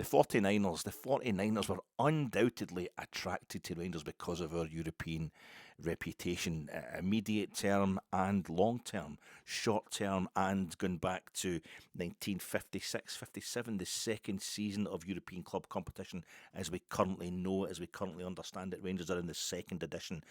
The 49ers were undoubtedly attracted to Rangers because of our European reputation, immediate term and long term, short term and going back to 1956-57, the second season of European club competition as we currently know it, as we currently understand it. Rangers are in the second edition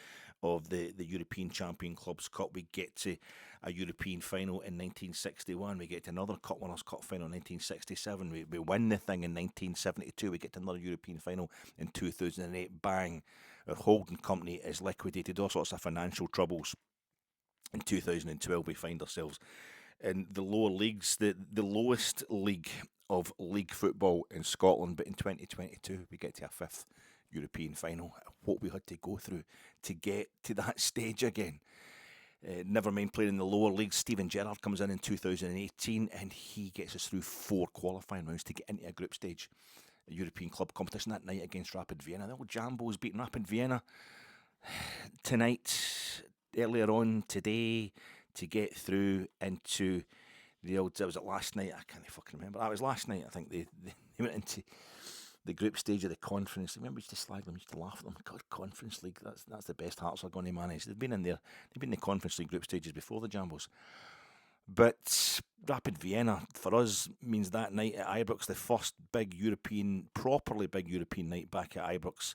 of the European Champion Clubs Cup. We get to a European final in 1961. We get to another Cup Winners' Cup final in 1967. We win the thing in 1972. We get to another European final in 2008. Bang, our holding company is liquidated. All sorts of financial troubles. In 2012, we find ourselves in the lower leagues, the lowest league of league football in Scotland. But in 2022, we get to a fifth European final. What we had to go through to get to that stage again. Never mind playing in the lower leagues. Steven Gerrard comes in 2018 and he gets us through 4 qualifying rounds to get into a group stage European club competition that night against Rapid Vienna. The old Jambos beating Rapid Vienna tonight, earlier on today, to get through into the old, was it last night? I can't fucking remember. That was last night, I think. They went into the group stage of the Conference. I remember we used to slag them, we used to laugh at them. God, Conference League, that's the best Hearts are going to manage. They've been in there, they've been in the Conference League group stages before the Jambos. But Rapid Vienna, for us, means that night at Ibrox, the first properly big European night back at Ibrox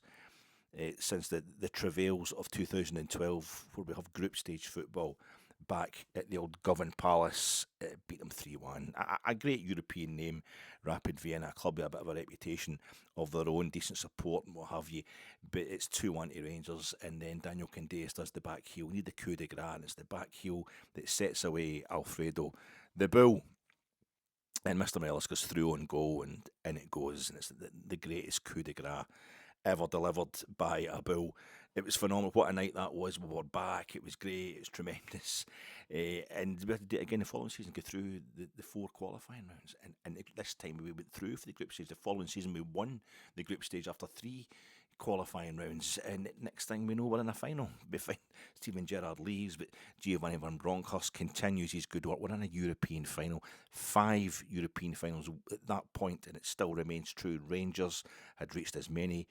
since the travails of 2012, where we have group stage football back at the old Govan Palace, beat them 3-1. A great European name, Rapid Vienna, a club with a bit of a reputation of their own, decent support and what have you, but it's 2-1 to Rangers, and then Daniel Candeias does the back heel. We need the coup de grace, and it's the back heel that sets away Alfredo the Bull. And Mr. Mellis goes through on goal, and in it goes, and it's the greatest coup de grace ever delivered by a Bull. It was phenomenal. What a night that was. We were back. It was great. It was tremendous. And we had to do it again the following season, go through the 4 qualifying rounds. And this time we went through for the group stage. The following season we won the group stage after 3 qualifying rounds. And next thing we know, we're in a final. Steven Gerrard leaves, but Giovanni Van Bronckhorst continues his good work. We're in a European final. 5 European finals at that point, and it still remains true. Rangers had reached as many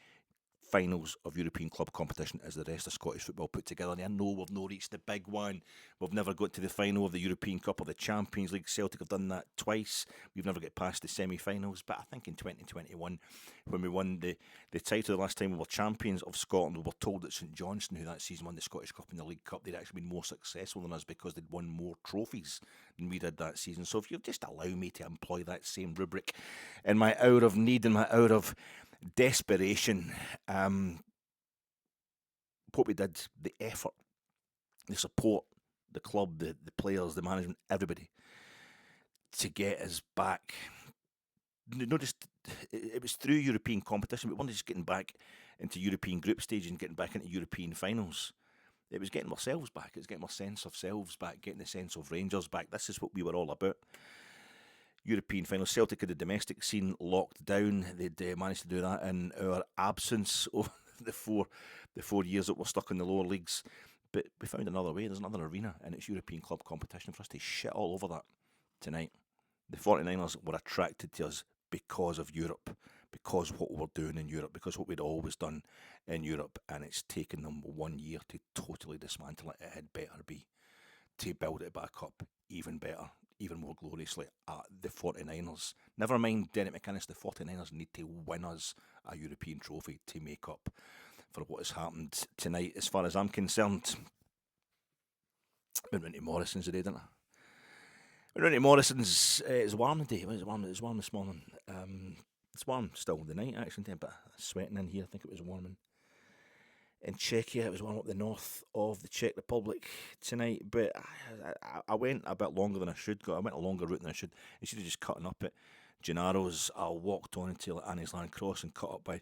finals of European club competition as the rest of Scottish football put together. And I know we've not reached the big one. We've never got to the final of the European Cup or the Champions League. Celtic have done that twice. We've never got past the semi-finals. But I think in 2021, when we won the title the last time we were champions of Scotland, we were told that St Johnstone, who that season won the Scottish Cup and the League Cup, they'd actually been more successful than us because they'd won more trophies than we did that season. So if you'll just allow me to employ that same rubric in my hour of need, in my hour of desperation, what we did, the effort, the support, the club, the players, the management, everybody, to get us back. Not just, it was through European competition, but we weren't just getting back into European group stage and getting back into European finals. It was getting ourselves back. It was getting our sense of selves back, getting the sense of Rangers back. This is what we were all about. European finals. Celtic had the domestic scene locked down. They'd managed to do that in our absence over the four years that we're stuck in the lower leagues. But we found another way. There's another arena, and it's European club competition for us to shit all over that tonight. The 49ers were attracted to us because of Europe, because of what we were doing in Europe, because what we'd always done in Europe, and it's taken them 1 year to totally dismantle it. It had better be to build it back up even better, even more gloriously at the 49ers. Never mind Derek McInnes, the 49ers need to win us a European trophy to make up for what has happened tonight. As far as I'm concerned, went into Morrison's today, didn't I? Went into Morrison's, it's warm today. It was warm this morning. It's warm still in the night, actually, but sweating in here. I think it was warm in Czechia. It was warm up the north of the Czech Republic tonight, but I went a bit longer than I should go. I went a longer route than I should. Instead of just cutting up at Gennaro's, I walked on until Annie's Land Cross and cut up by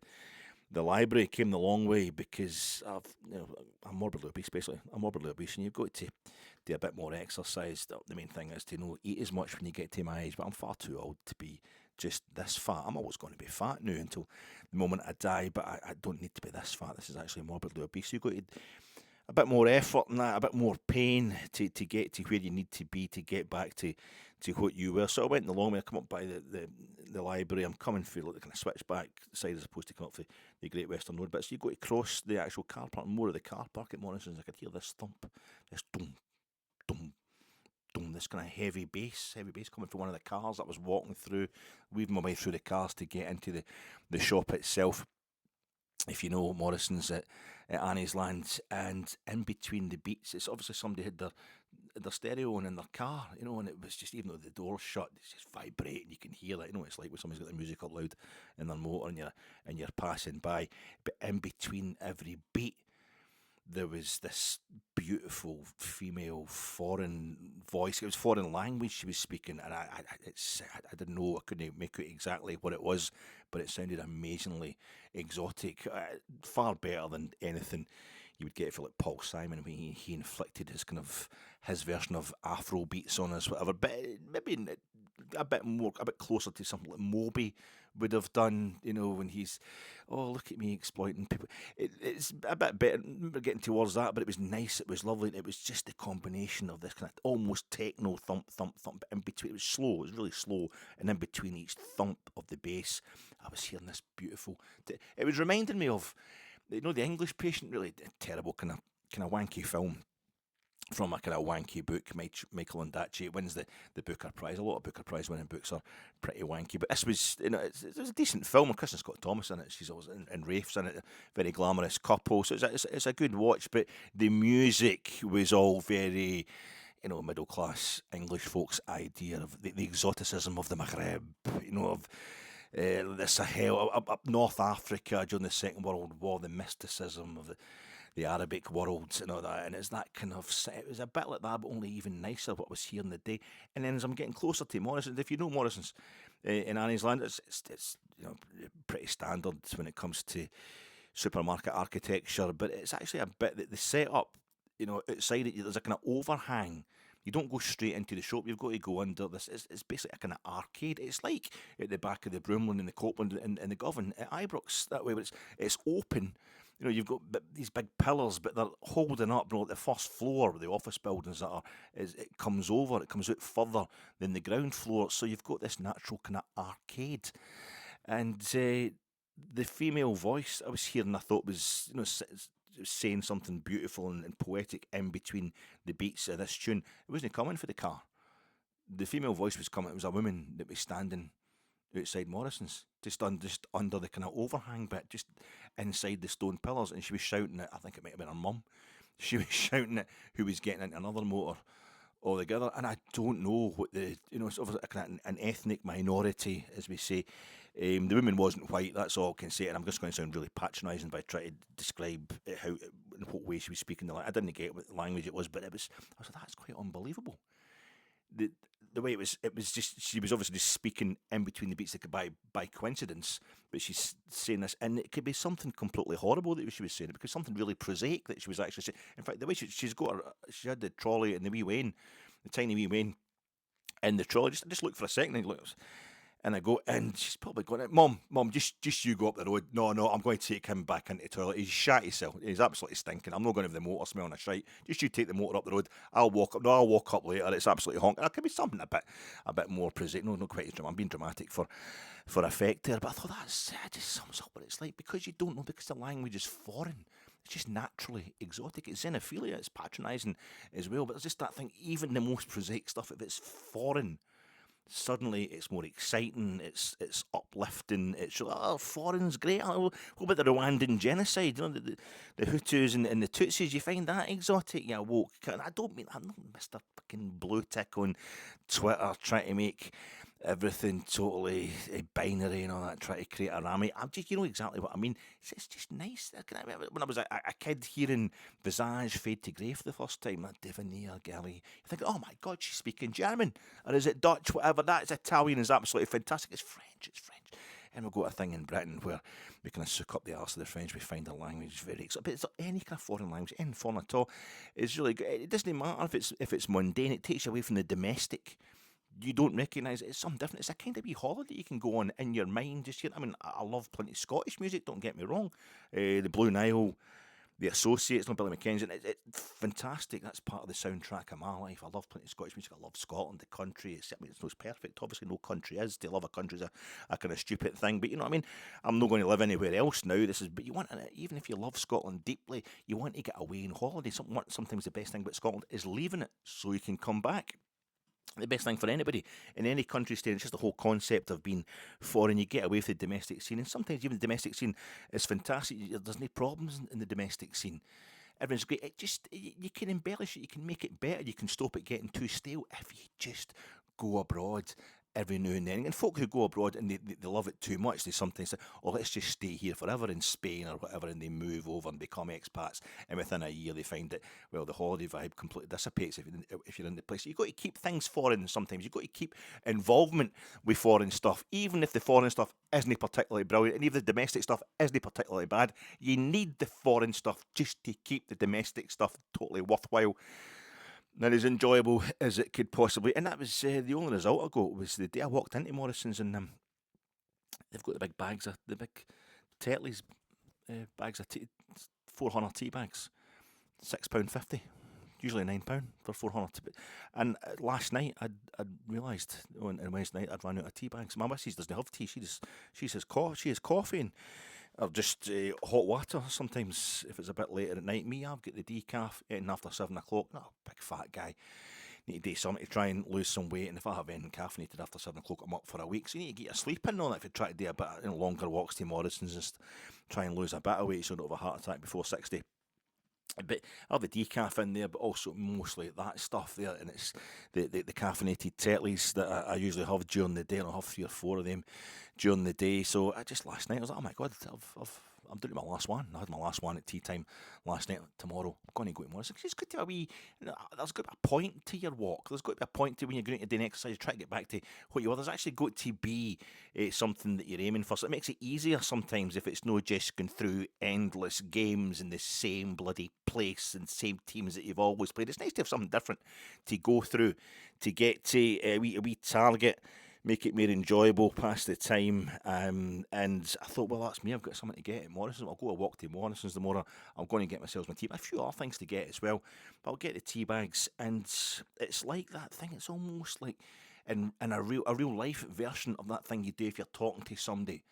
the library. Came the long way because I'm morbidly obese, basically. I'm morbidly obese, and you've got to do a bit more exercise. The main thing is to eat as much when you get to my age, but I'm far too old to be just this fat. I'm always going to be fat now until the moment I die, but I don't need to be this fat. This is actually morbidly obese. You've got to a bit more effort and that, a bit more pain to get to where you need to be to get back to to what you were. So I went the long way. I come up by the library. I'm coming through like the kind of switchback side as opposed to come up for the Great Western Road. But as you go to cross the actual car park, more of the car park at Morrison's, I could hear this thump, this dum, dum, dum, this kind of heavy bass coming from one of the cars that was walking through, weaving my way through the cars to get into the shop itself. If you know Morrison's at Annie's Land, and in between the beats, it's obviously somebody had their stereo on in their car, you know, and it was just, even though the door's shut, it's just vibrating, you can hear it, you know, it's like when somebody's got their music up loud in their motor and you're passing by, but in between every beat, there was this beautiful female foreign voice. It was foreign language she was speaking, and I didn't know, I couldn't make out exactly what it was, but it sounded amazingly exotic, far better than anything you would get for like Paul Simon when he inflicted his version of Afro beats on us, whatever. But maybe a bit closer to something like Moby would have done, you know, when he's, oh, look at me exploiting people. It's a bit better, we're getting towards that, but it was nice, it was lovely. It was just the combination of this kind of almost techno thump, thump, thump, but in between, it was slow, it was really slow, and in between each thump of the bass, I was hearing this beautiful, it was reminding me of, you know, The English Patient, really terrible kind of wanky film from a kind of wanky book. Michael Ondaatje wins the Booker Prize. A lot of Booker Prize winning books are pretty wanky, but this was, you know, it's a decent film. Kristen Scott Thomas in it. She's always in Rafe's in it. Very glamorous couple. So it's a good watch. But the music was all very, you know, middle class English folks' idea of the exoticism of the Maghreb. You know, of the Sahel, up North Africa during the Second World War, the mysticism of the Arabic world and all that, and it's that kind of, it was a bit like that, but only even nicer what was here in the day. And then as I'm getting closer to Morrison's, if you know Morrison's in Annie's Land, it's you know, pretty standard when it comes to supermarket architecture, but it's actually a bit that the setup, you know, outside it, there's a kind of overhang. You don't go straight into the shop. You've got to go under this. It's basically a kind of arcade. It's like at the back of the Broomland and the Copeland and the Govan at Ibrox that way, but it's open. You know, you've got these big pillars, but they're holding up, you know, the first floor of the office buildings that are, it comes out further than the ground floor. So you've got this natural kind of arcade. And the female voice I was hearing, I thought was, you know, saying something beautiful and poetic in between the beats of this tune. It wasn't coming for the car. The female voice was coming. It was a woman that was standing outside Morrison's, just under the kind of overhang bit, just inside the stone pillars, and she was shouting at, I think it might have been her mum, she was shouting at who was getting into another motor altogether, and I don't know what the, you know, sort of an ethnic minority, as we say. The woman wasn't white, that's all I can say, and I'm just going to sound really patronising by trying to describe how, in what way she was speaking the language. I didn't get what language it was, but I was like, that's quite unbelievable. The way it was just, she was obviously just speaking in between the beats, like by coincidence, but she's saying this, and it could be something completely horrible that she was saying, because something really prosaic that she was actually saying. In fact, the way she had the trolley and the wee Wayne, the tiny wee Wayne in the trolley, just look for a second, and I go, and she's probably going, Mum, just you go up the road. No, I'm going to take him back into the toilet. He's shat himself. He's absolutely stinking. I'm not going to have the motor smelling of shite. Just you take the motor up the road. I'll walk up. No, I'll walk up later. It's absolutely honking. It could be something a bit more prosaic. No, not quite as dramatic. I'm being dramatic for effect there, but I thought that just sums up what it's like, because you don't know, because the language is foreign. It's just naturally exotic. It's xenophilia. It's patronising as well. But it's just that thing. Even the most prosaic stuff, if it's foreign, suddenly it's more exciting, it's uplifting, it's, oh, foreign's great. Oh, what about the Rwandan genocide? You know, the Hutus and the Tutsis, you find that exotic? Yeah, woke. I'm not Mr. fucking Blue Tick on Twitter trying to make everything totally binary and all that, trying to create a rammy. You know exactly what I mean. It's just nice. When I was a kid hearing Visage fade to grey for the first time, that Devanir girlie, you think, oh my God, she's speaking German, or is it Dutch, whatever. That's Italian is absolutely fantastic. It's French. And we've got a thing in Britain where we kind of suck up the arse of the French. We find a language very exotic. But it's any kind of foreign language, any foreign at all, is really good. It doesn't matter if it's mundane. It takes you away from the domestic. You don't recognise it. It's something different. It's a kind of wee holiday you can go on in your mind. Just here. I mean, I love plenty of Scottish music, don't get me wrong. The Blue Nile, The Associates, no Billy McKenzie, and it's fantastic. That's part of the soundtrack of my life. I love plenty of Scottish music. I love Scotland, the country. It's not perfect. Obviously, no country is. To love a country is a kind of stupid thing. But you know what I mean? I'm not going to live anywhere else now. But you want, even if you love Scotland deeply, you want to get away on holiday. Sometimes the best thing about Scotland is leaving it so you can come back. The best thing for anybody in any country staying, it's just the whole concept of being foreign. You get away with the domestic scene, and sometimes even the domestic scene is fantastic. There's no problems in the domestic scene. Everyone's great. You can embellish it, you can make it better, you can stop it getting too stale if you just go abroad every now and then. And folk who go abroad and they love it too much, they sometimes say, oh, let's just stay here forever in Spain or whatever, and they move over and become expats. And within a year, they find that, well, the holiday vibe completely dissipates if you're in the place. You've got to keep things foreign sometimes. You've got to keep involvement with foreign stuff, even if the foreign stuff isn't particularly brilliant, and even the domestic stuff isn't particularly bad. You need the foreign stuff just to keep the domestic stuff totally worthwhile. Not as enjoyable as it could possibly. And that was the only result I got was the day I walked into Morrison's, and they've got the big bags, the big Tetley's bags of 400 tea bags, £6.50. Usually £9 for 400. And last night I'd realised on Wednesday night I'd run out of tea bags. My missus doesn't have tea. She has coffee and or just hot water sometimes if it's a bit later at night. Me, I've got the decaf eating after 7 o'clock. No, big fat guy. Need to do something to try and lose some weight, and if I have anything caffeinated after 7 o'clock, I'm up for a week. So you need to get your sleep in on that if you try to do a bit longer walks to Morrison's, just try and lose a bit of weight so you don't have a heart attack before 60. But I have the decaf in there, but also mostly that stuff there, and it's the caffeinated Tetleys that I usually have during the day, and I'll have 3 or 4 of them during the day. So last night I was like, oh my god, I'm doing my last one. I had my last one at tea time last night. Tomorrow I'm going to go to Morrison. It's good to have a wee. There's got to be a point to your walk. There's got to be a point to when you're going to do an exercise. You try to get back to what you were. There's actually got to be something that you're aiming for. So it makes it easier sometimes if it's not just going through endless games in the same bloody place and same teams that you've always played. It's nice to have something different to go through to get to a wee target. Make it more enjoyable past the time. And I thought, well, that's me. I've got something to get at Morrison's. I'll go a walk to Morrison's tomorrow. I'm going to get myself my tea bags. A few other things to get as well. But I'll get the tea bags. And it's like that thing. It's almost like in a real life version of that thing you do if you're talking to somebody.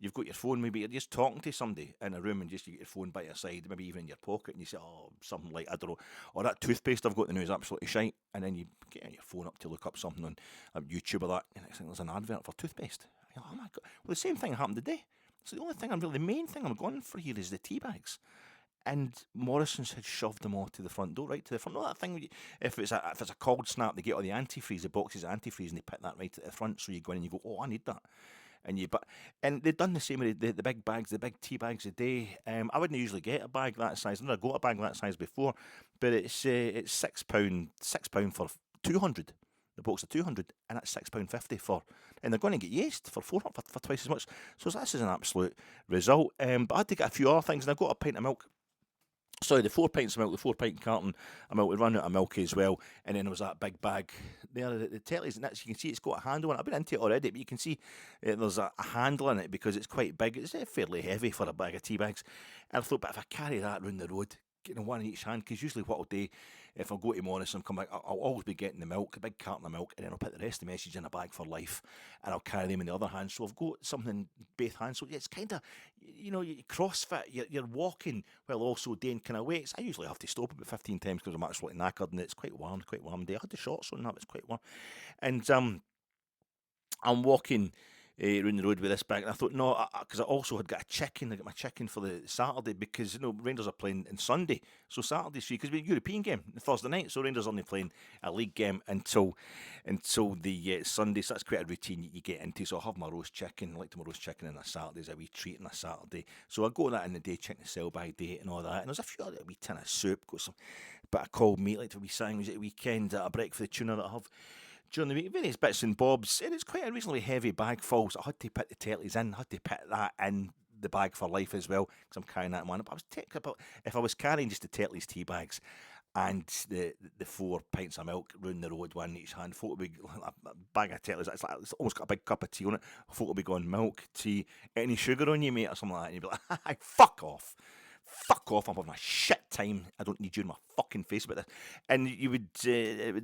You've got your phone, maybe you're just talking to somebody in a room and just you get your phone by your side, maybe even in your pocket, and you say, oh, something like, I don't know, or that toothpaste I've got the new is absolutely shite, and then you get your phone up to look up something on YouTube or that, and next thing there's an advert for toothpaste. You're like, oh my god, well the same thing happened today. So the only thing the main thing I'm going for here is the tea bags. And Morrison's had shoved them all to the front door, right to the front. No, that thing, if it's a cold snap, they get all the antifreeze, the boxes of antifreeze, and they put that right at the front, so you go in and you go, oh, I need that. And they've done the same with the big bags, the big tea bags a day. I wouldn't usually get a bag that size. I've never got a bag that size before, but it's £6 for 200. The box of 200, and that's £6.50 for, and they're going to get used for 400 for twice as much. So this is an absolute result. But I had to get a few other things, and I got a pint of milk. Sorry, the 4 pints of milk, the 4 pint carton of milk. We ran out of milk as well, and then there was that big bag there, the Tetley's, and that's, you can see it's got a handle on it. I've been into it already, but you can see there's a handle in it because it's quite big. It's fairly heavy for a bag of tea bags, and I thought, but if I carry that round the road, getting one in each hand, because usually what I'll do, if I go to Morrison and come back, I'll always be getting the milk, a big carton of milk, and then I'll put the rest of the message in a bag for life, and I'll carry them in the other hand. So I've got something in both hands. So it's kind of, you CrossFit, you're walking while also doing kind of weights. I usually have to stop about 15 times because I'm absolutely knackered, and it's quite warm day. I had the shorts on, that was quite warm. And I'm walking around the road with this bag, and I thought, no, because I also had got a chicken. I got my chicken for the Saturday because Rangers are playing on Sunday, so Saturday's free because we have a European game Thursday night, so Rangers are only playing a league game until the Sunday. So that's quite a routine you get into. So I'll have my roast chicken. I like my roast chicken on a Saturday, as a wee treat on a Saturday. So I go that in the day, chicken sell by date and all that. And there's a few other wee tin of soup, got some bit of cold meat, like a wee sandwich at the weekend, a break for the tuna that I have during the week, various bits and bobs, and it's quite a reasonably heavy bag full, so I had to put the Tetley's in, I had to put that in the bag for life as well, because I'm carrying that in one. But I was thinking about, if I was carrying just the Tetley's tea bags and the 4 pints of milk round the road, one in each hand, folk would be, a bag of Tetley's, it's almost got a big cup of tea on it, folk would be going, milk, tea, any sugar on you, mate, or something like that, and you'd be like, fuck off. fuck off, I'm having a shit time, I don't need you in my fucking face about this. And you would,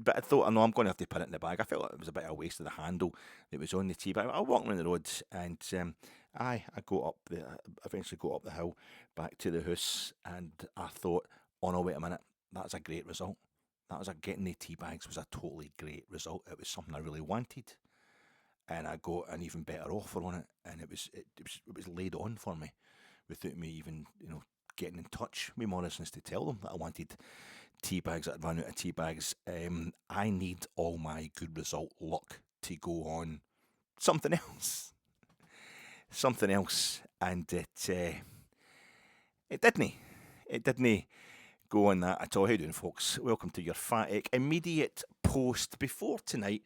but I thought, I know I'm going to have to put it in the bag. I felt like it was a bit of a waste of the handle that was on the tea bag. I walked around the road and I eventually got up the hill back to the house, and I thought, oh no, wait a minute, that's a great result. That was getting the tea bags was a totally great result. It was something I really wanted, and I got an even better offer on it, and it was laid on for me without me even getting in touch with Morrison's to tell them that I wanted tea bags. I'd run out of tea bags. I need all my good result luck to go on something else, and it didn't go on that at all. How you doing, folks? Welcome to your Fatic immediate post. Before tonight,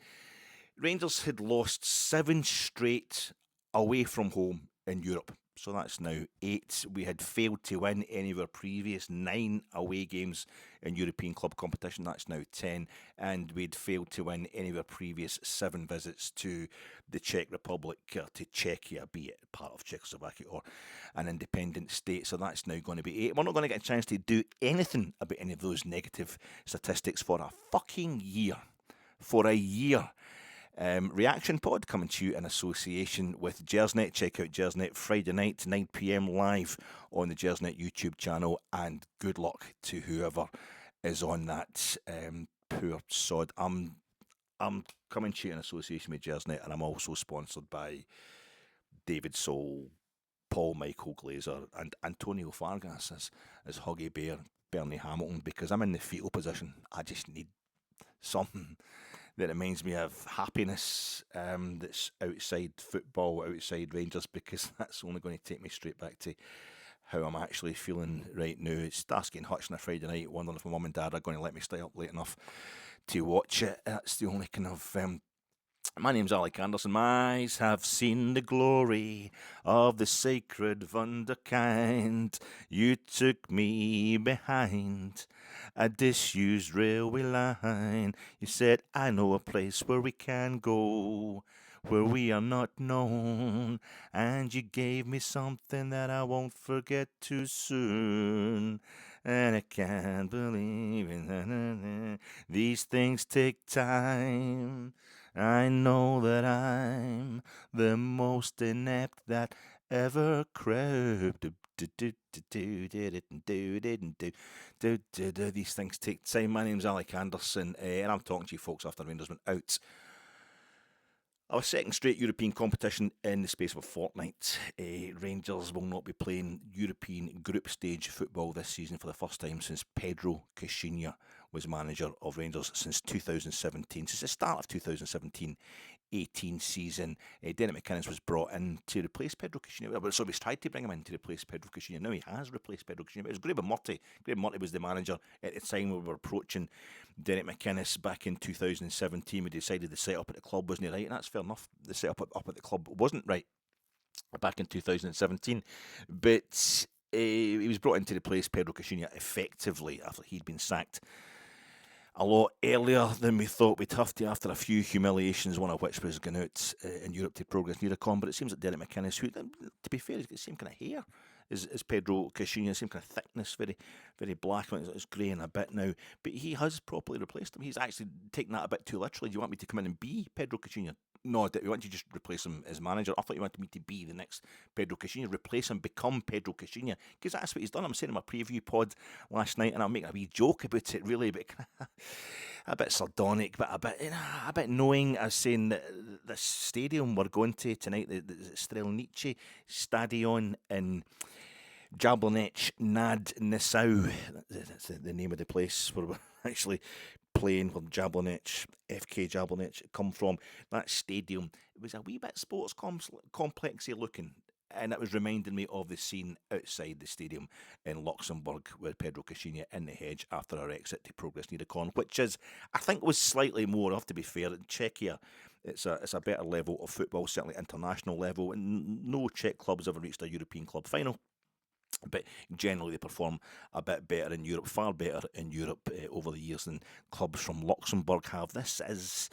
Rangers had lost 7 straight away from home in Europe. So that's now 8. We had failed to win any of our previous 9 away games in European club competition. That's now 10. And we'd failed to win any of our previous 7 visits to the Czech Republic, or to Czechia, be it part of Czechoslovakia or an independent state. So that's now going to be 8. We're not going to get a chance to do anything about any of those negative statistics for a fucking year. For a year. Reaction Pod coming to you in association with Jablonec. Check out Jablonec Friday night, 9 p.m. live on the Jablonec YouTube channel, and good luck to whoever is on that poor sod. I'm coming to you in association with Jablonec, and I'm also sponsored by David Soul, Paul Michael Glazer, and Antonio Fargas as Huggy Bear, Bernie Hamilton, because I'm in the fetal position. I just need something that reminds me of happiness that's outside football, outside Rangers, because that's only going to take me straight back to how I'm actually feeling right now. It's Starsky and Hutch on a Friday night, wondering if my mum and dad are going to let me stay up late enough to watch it. That's the only kind of... My name's Alec Anderson. Mise have seen the glory of the sacred wunderkind. You took me behind a disused railway line. You said, I know a place where we can go, where we are not known. And you gave me something that I won't forget too soon. And I can't believe it. These things take time. I know that I'm the most inept that ever crept. These things take time. My name's Alec Anderson, and I'm talking to you folks after Rangers went out. Our second straight European competition in the space of a fortnight. Rangers will not be playing European group stage football this season for the first time since Pedro Caixhina was manager of Rangers since 2017. Since the start of 2017-18 season, Derek McInnes was brought in to replace Pedro Caixhina. So he's tried to bring him in to replace Pedro Caixhina. Now he has replaced Pedro Caixhina. But it was Graham Murty. Graham Murty was the manager at the time we were approaching Derek McInnes back in 2017. We decided the setup at the club wasn't right, and that's fair enough. The setup up at the club wasn't right back in 2017. But he was brought in to replace Pedro Caixhina effectively after he'd been sacked a lot earlier than we thought we'd have to, after a few humiliations, one of which was going out in Europe to progress Neurocon. But it seems that Derek McInnes, who, to be fair, he's got the same kind of hair as Pedro Caixhina, same kind of thickness, very, very black. It's grey in a bit now, but he has properly replaced him. He's actually taken that a bit too literally. Do you want me to come in and be Pedro Caixhina? No, we want you to just replace him as manager. I thought you wanted me to be the next Pedro Caixhina, replace him, become Pedro Caixhina, because that's what he's done. I'm saying in my preview pod last night, and I'm making a wee joke about it, really, but a bit sardonic, but a bit knowing. I was saying that the stadium we're going to tonight, the Strelnice Stadion in Jablonec nad Nisau. That's the name of the place where we're actually playing, where Jablonec, FK Jablonec come from. That stadium, it was a wee bit sports complexy looking, and it was reminding me of the scene outside the stadium in Luxembourg with Pedro Caixhina in the hedge after our exit to Progress Neurocon, which is, I think, was slightly more, I have to be fair, in Czechia. It's a better level of football, certainly international level, and no Czech clubs ever reached a European club final. But generally they perform a bit better in Europe, far better in Europe over the years than clubs from Luxembourg have. This is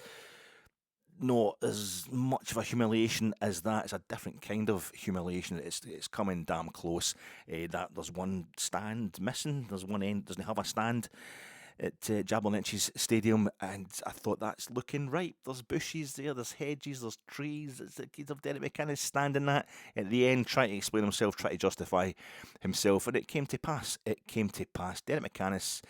not as much of a humiliation as that. It's a different kind of humiliation. It's coming damn close. That there's one stand missing. There's one end doesn't have a stand at Jablonec's stadium, and I thought that's looking right. There's bushes there, there's hedges, there's trees. It's the kids of Derek McInnes standing that at the end, trying to explain himself, trying to justify himself, and it came to pass. It came to pass. Derek McInnes,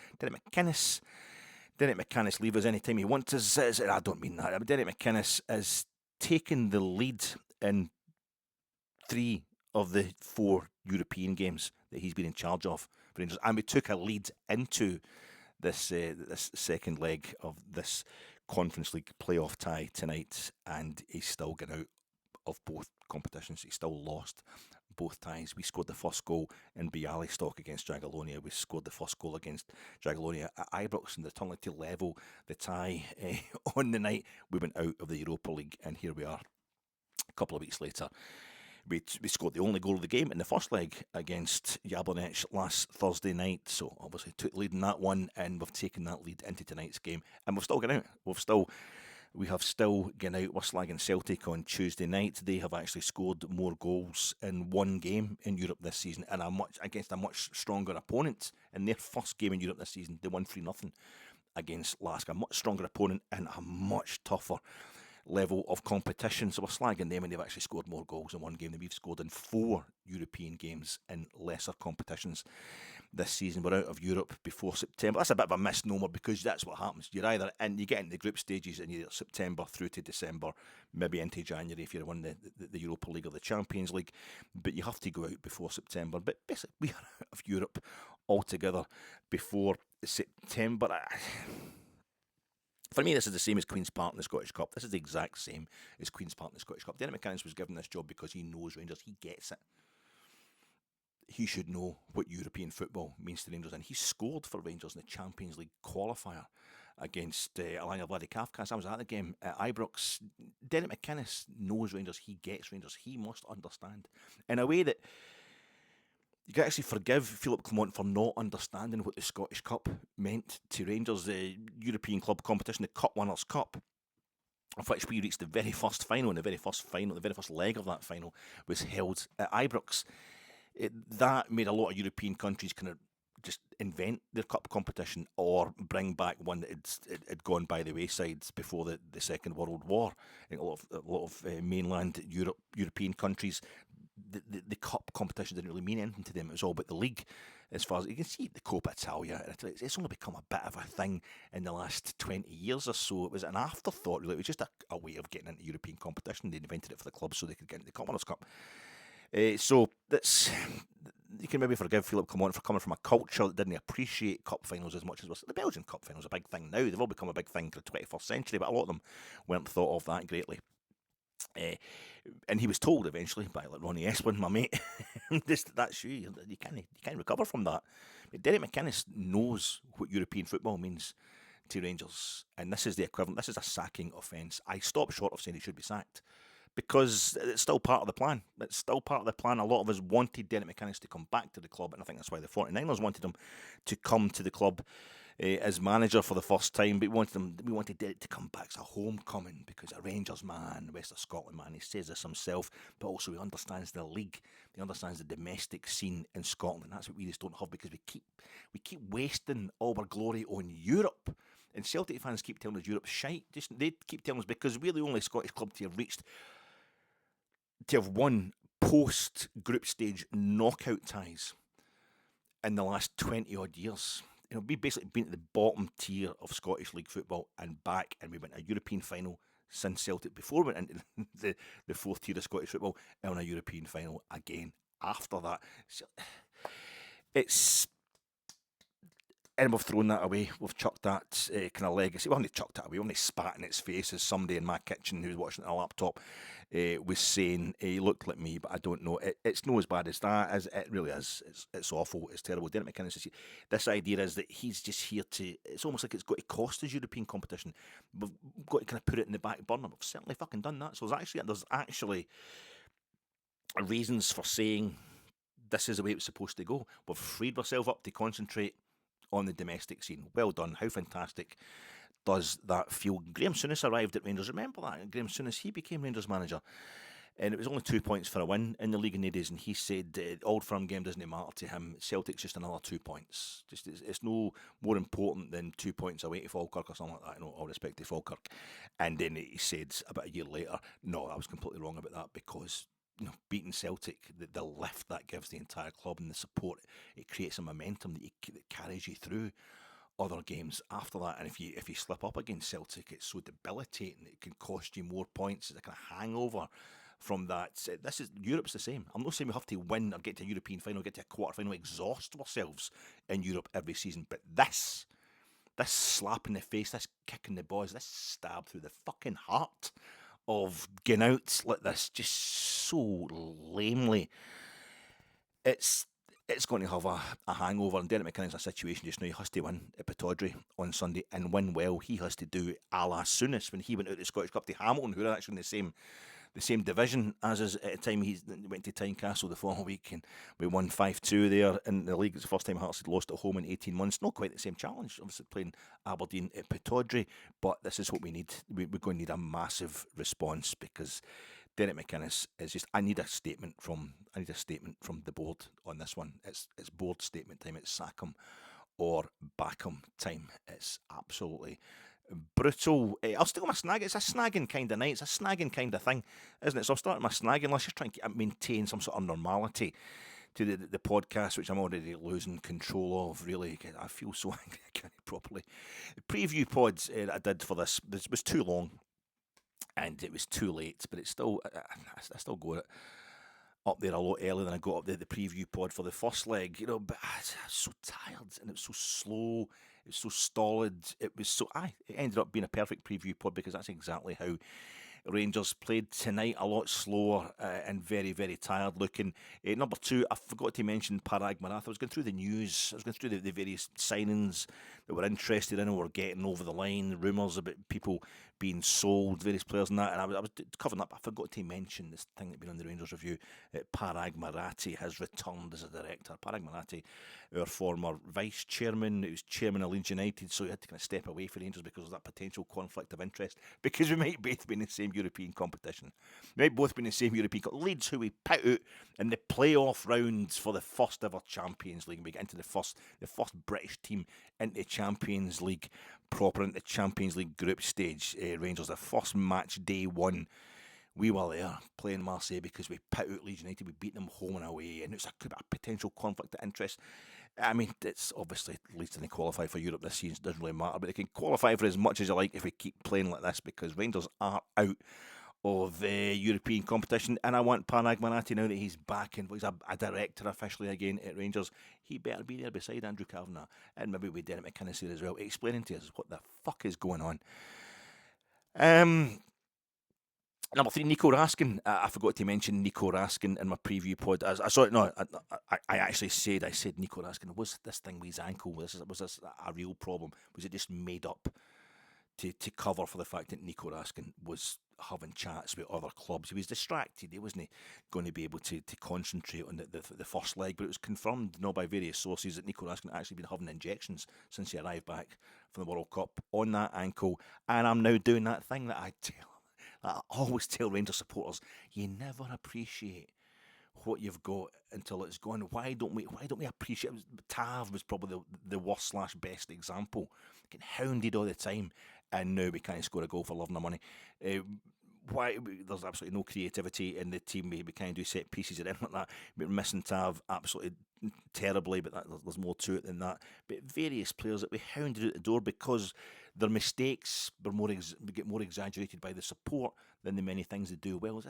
leave us anytime he wants us. I don't mean that. Derek McInnes has taken the lead in 3 of the 4 European games that he's been in charge of for Rangers, and we took a lead into this second leg of this Conference League playoff tie tonight, and he's still getting out of both competitions. He's still lost both ties. We scored the first goal in Bialystok against Jagiellonia. We scored the first goal against Jagiellonia at Ibrox, and the turn to level the tie on the night we went out of the Europa League, and here we are a couple of weeks later. We scored the only goal of the game in the first leg against Jablonec last Thursday night, so obviously took the lead in that one, and we've taken that lead into tonight's game, and we've still gone out. We have still gone out. We're slagging Celtic on Tuesday night. They have actually scored more goals in one game in Europe this season, and against a much stronger opponent. In their first game in Europe this season, they won 3-0 against Lask, a much stronger opponent and a much tougher level of competition. So we're slagging them, and they've actually scored more goals in one game than we've scored in 4 European games in lesser competitions this season. We're out of Europe before September. That's a bit of a misnomer, because that's what happens. You're either in, you get into the group stages in either September through to December, maybe into January if you're won the Europa League or the Champions League, but you have to go out before September. But basically, we are out of Europe altogether before September. For me, this is the same as Queen's Park in the Scottish Cup. This is the exact same as Queen's Park in the Scottish Cup. Derek McInnes was given this job because he knows Rangers. He gets it. He should know what European football means to Rangers, and he scored for Rangers in the Champions League qualifier against Alanya Vladikavkaz. I was at the game at Ibrox. Derek McInnes knows Rangers. He gets Rangers. He must understand in a way that you can actually forgive Philip Clement for not understanding what the Scottish Cup meant to Rangers, the European club competition, the Cup Winners' Cup, of which we reached the very first final, and the very first leg of that final was held at Ibrox. That made a lot of European countries kind of just invent their cup competition or bring back one that had gone by the wayside before the Second World War. I think a lot of mainland European countries, the cup competition didn't really mean anything to them. It was all about the league. As far as you can see, the Coppa Italia, it's only become a bit of a thing in the last 20 years or so. It was an afterthought, really. It was just a way of getting into European competition. They invented it for the clubs so they could get into the Cup Winners' Cup. So that's, you can maybe forgive Philip Clement for coming from a culture that didn't appreciate cup finals as much as the Belgian Cup finals. A big thing now. They've all become a big thing for the 21st century, but a lot of them weren't thought of that greatly. And he was told eventually by like Ronnie Esplin, my mate, that's you can't recover from that. But Derek McInnes knows what European football means to Rangers, and this is the equivalent. This is a sacking offence. I stop short of saying he should be sacked, because it's still part of the plan. It's still part of the plan. A lot of us wanted Derek McInnes to come back to the club, and I think that's why the 49ers wanted him to come to the club as manager for the first time. But we wanted Derek to come back. It's a homecoming, because a Rangers man, West of Scotland man, he says this himself, but also he understands the league. He understands the domestic scene in Scotland. That's what we just don't have, because we keep wasting all our glory on Europe. And Celtic fans keep telling us Europe's shite. They keep telling us because we're the only Scottish club to have won post-group stage knockout ties in the last 20 odd years. We've basically been at the bottom tier of Scottish League football and back, and we went a European final since Celtic before we went into the fourth tier of Scottish football, and a European final again after that. So and we've thrown that away. We've chucked that kind of legacy. We haven't chucked it away. We only spat in its face, as somebody in my kitchen who was watching it on a laptop was saying. He looked like me, but I don't know. It's not as bad as that. As it really is. It's awful. It's terrible. Derek McInnes, this idea is that he's just here to. It's almost like it's got to cost us European competition. We've got to kind of put it in the back burner. We've certainly fucking done that. So there's actually reasons for saying this is the way it's supposed to go. We've freed ourselves up to concentrate on the domestic scene. Well done. How fantastic does that feel? Graham Souness arrived at Rangers. Remember that? Graham Souness, he became Rangers manager. And it was only 2 points for a win in the league in the days, and he said Old Firm game doesn't matter to him. Celtic's just another 2 points. It's no more important than 2 points away to Falkirk or something like that. All respect to Falkirk. And then he said about a year later, no, I was completely wrong about that, because beating Celtic, the lift that gives the entire club and the support, it creates a momentum that carries you through other games after that. And if you slip up against Celtic, it's so debilitating. It can cost you more points. It's a kind of hangover from that. Europe's the same. I'm not saying we have to win or get to a European final, get to a quarter final, exhaust ourselves in Europe every season. But this slap in the face, this kick in the balls, this stab through the fucking heart of getting out like this, just so lamely, it's going to have a hangover. And Derek McInnes in a situation just now. He has to win at Pittodrie on Sunday and win well. He has to do a la Souness when he went out the Scottish Cup to Hamilton, who are actually in the same division as us at the time. He went to Tynecastle the following week, and we won 5-2 there in the league. It's the first time Hearts had lost at home in 18 months. Not quite the same challenge, obviously, playing Aberdeen at Pittodrie, but this is what we need. We're going to need a massive response, because Derek McInnes is just. I need a statement from the board on this one. It's board statement time. It's sack him or back him time. It's absolutely brutal. I'll still my snag. It's a snagging kind of night. It's a snagging kind of thing, isn't it? So I'll start my snagging. Let's just try and maintain some sort of normality to the podcast, which I'm already losing control of. Really, I feel so angry. I can't properly. The preview pods that I did for this was too long, and it was too late. But it's still, I still got it up there a lot earlier than I got up there the preview pod for the first leg. But I was so tired, and it was so slow. It was so stolid. It ended up being a perfect preview pod, because that's exactly how Rangers played tonight. A lot slower and very, very tired looking. Number two, I forgot to mention Parag Marath. I was going through the news. I was going through the various signings that we're interested in or we're getting over the line. Rumours about people being sold, various players and that. And I was covering up. I forgot to mention this thing that's been on the Rangers review. Parag Marathi has returned as a director. Parag Marathi, our former vice chairman, who was chairman of Leeds United, so he had to kind of step away from Rangers because of that potential conflict of interest, because we might both be in the same European competition. We might both be in the same European Leeds, who we put out in the playoff rounds for the first ever Champions League. We get into the first British team into Champions League, proper into Champions League group stage. Rangers, the first match, day one, we were there playing Marseille because we put out Leeds United. We beat them home and away, and it's a potential conflict of interest. I mean, it's obviously Leeds didn't qualify for Europe this season. It doesn't really matter, but they can qualify for as much as you like if we keep playing like this, because Rangers are out of European competition. And I want Parag Marathi, now that he's back and he's a director officially again at Rangers, he better be there beside Andrew Kavanagh, and maybe with Derek McInnes here as well, explaining to us what the fuck is going on. Number three, Nico Raskin. I forgot to mention Nico Raskin in my preview pod. I actually said Nico Raskin. Was this thing with his ankle? Was this a real problem? Was it just made up to cover for the fact that Nico Raskin was having chats with other clubs? He was distracted. He wasn't going to be able to concentrate on the first leg, but it was confirmed by various sources that Nico Raskin had actually been having injections since he arrived back from the World Cup on that ankle. And I'm now doing that thing that I always tell Rangers supporters: you never appreciate what you've got until it's gone. Why don't we appreciate it? Tav was probably the worst / best example. Getting hounded all the time, and now we can't score a goal for love nor money. Why there's absolutely no creativity in the team. We can't do set pieces or anything like that. We're missing Tav absolutely terribly, but there's more to it than that. But various players that we hounded out the door because their mistakes were get more exaggerated by the support than the many things they do well.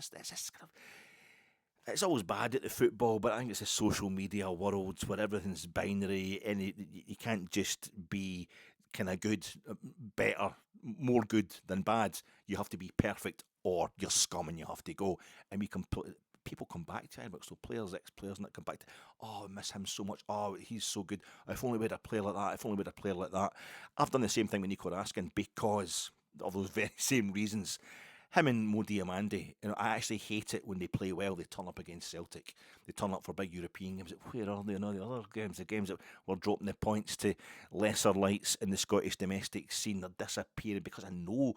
It's always bad at the football, but I think it's a social media world where everything's binary, and you can't just be kind of good, better, more good than bad. You have to be perfect, or you're scum and you have to go. And people come back to Ibrox, so ex-players, and that come back to, oh, I miss him so much. Oh, he's so good. If only we had a player like that. If only we had a player like that. I've done the same thing with Nico Raskin because of those very same reasons. him and Mo Diamandi, I actually hate it when they play well. They turn up against Celtic. They turn up for big European games. Where are they in all the other games? The games that were dropping the points to lesser lights in the Scottish domestic scene. They're disappearing because I know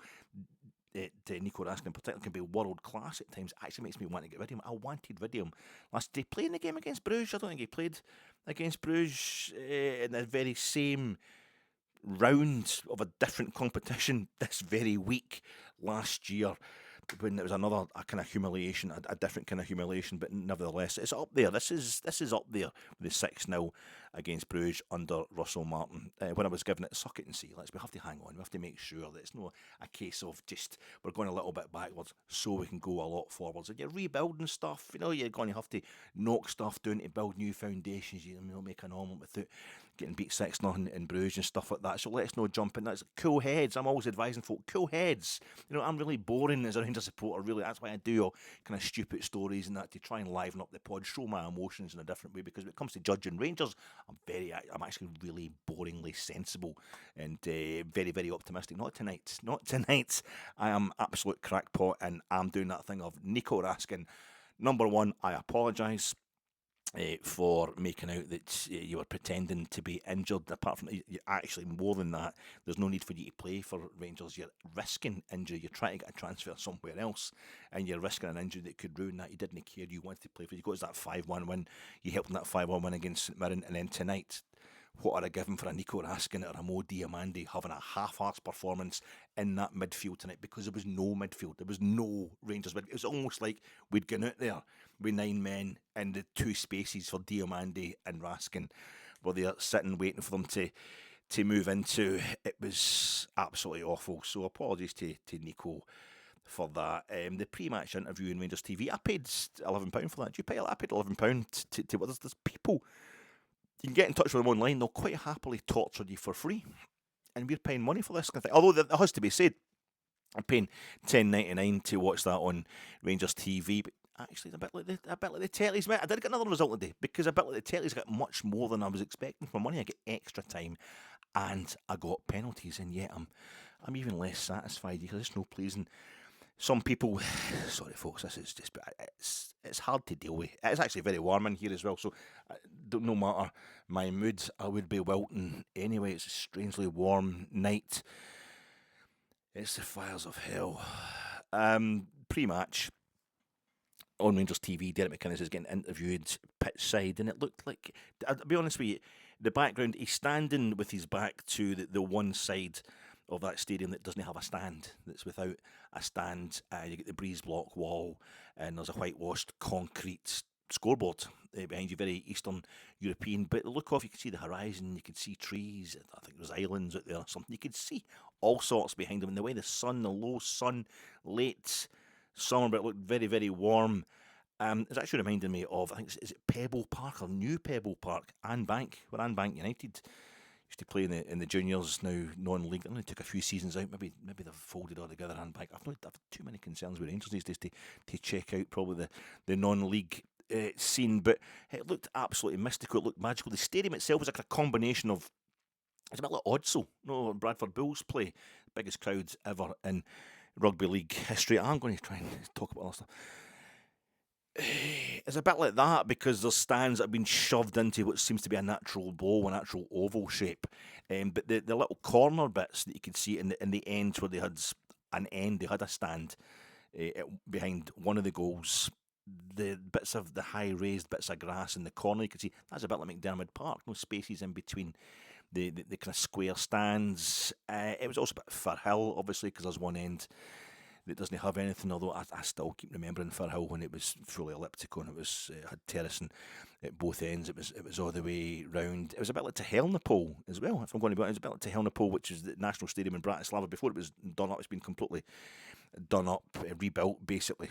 Nico Raskin in particular can be world class at times. It actually makes me want to get rid of him. I wanted rid of him last day. Playing the game against Bruges, I don't think he played against Bruges in the very same round of a different competition this very week last year, when it was another kind of humiliation, a different kind of humiliation, but nevertheless, it's up there. This is up there with the 6-0 against Bruges under Russell Martin. When I was given it, suck it and see. We have to hang on. We have to make sure that it's not a case of just we're going a little bit backwards so we can go a lot forwards. And you're rebuilding stuff. You're going to have to knock stuff down to build new foundations. You know, make an omelette without getting beat 6-0 in Bruges and stuff like that. So let's not jump in. That's cool heads. I'm always advising folk, cool heads. I'm really boring as a Rangers supporter, really. That's why I do all kind of stupid stories and that, to try and liven up the pod, show my emotions in a different way, because when it comes to judging Rangers, I'm actually really boringly sensible and very, very optimistic. Not tonight. I am absolute crackpot, and I'm doing that thing of Nico Raskin. Number one, I apologise for making out that you were pretending to be injured. Apart from actually more than that, there's no need for you to play for Rangers. You're risking injury. You're trying to get a transfer somewhere else, and you're risking an injury that could ruin that. You didn't care. You wanted to play for. You got us that 5-1 win. You helped in that 5-1 win against St Mirren, and then tonight, what are I given for a Nico Raskin or a Mo Diamandi having a half-arsed performance in that midfield tonight? Because there was no midfield. There was no Rangers midfield. It was almost like we'd gone out there with 9 men in the 2 spaces for Diamandi and Raskin, where they're sitting waiting for them to move into. It was absolutely awful. So apologies to Nico for that. The pre-match interview in Rangers TV, I paid £11 for that. Do you pay? I paid £11 to what? There's people. You can get in touch with them online. They'll quite happily torture you for free, and we're paying money for this kind of thing. Although that has to be said, I'm paying $10.99 to watch that on Rangers TV. But actually, it's a bit like the tellies, mate. I did get another result today, because a bit like the tellies, I got much more than I was expecting for money. I get extra time, and I got penalties, and yet I'm even less satisfied, because it's no pleasing some people. Sorry, folks, this is just it's hard to deal with. It's actually very warm in here as well, so no matter my mood, I would be wilting anyway. It's a strangely warm night. It's the fires of hell. Pre-match on Rangers TV, Derek McInnes is getting interviewed pitch side, and it looked like, I'll be honest with you, the background, he's standing with his back to the one side of that stadium that doesn't have a stand, that's without a stand. You get the breeze block wall, and there's a whitewashed concrete scoreboard behind you, very Eastern European. But look off, you can see the horizon, you can see trees, I think there's islands out there or something. You can see all sorts behind them, and the way the low sun, late summer, but it looked very, very warm. It's actually reminding me of, I think, is it Pebble Park or New Pebble Park, Anne Bank, where Anne Bank United used to play in the juniors, now non-league. They only took a few seasons out. Maybe they've folded all together. Anne Bank. I've too many concerns with Rangers these days to check out probably the non-league scene. But it looked absolutely mystical. It looked magical. The stadium itself was like a combination of, it's a bit like Odsel, Bradford Bulls play, biggest crowds ever in rugby league history. I'm going to try and talk about all that stuff. It's a bit like that, because there's stands that have been shoved into what seems to be a natural bowl, a natural oval shape. But the little corner bits that you could see in the end, where they had they had a stand behind one of the goals. The bits of the high raised bits of grass in the corner, you could see that's a bit like McDermott Park. No spaces in between the kind of square stands. It was also a bit Firhill, obviously, because there's one end that doesn't have anything, although I still keep remembering Firhill when it was fully elliptical and it had terracing at both ends. It was all the way round. It was a bit like Tehelnapol as well, if I'm going to be honest. It was a bit like Tehelnapol, which is the national stadium in Bratislava. Before it was done up, it's been completely done up, rebuilt basically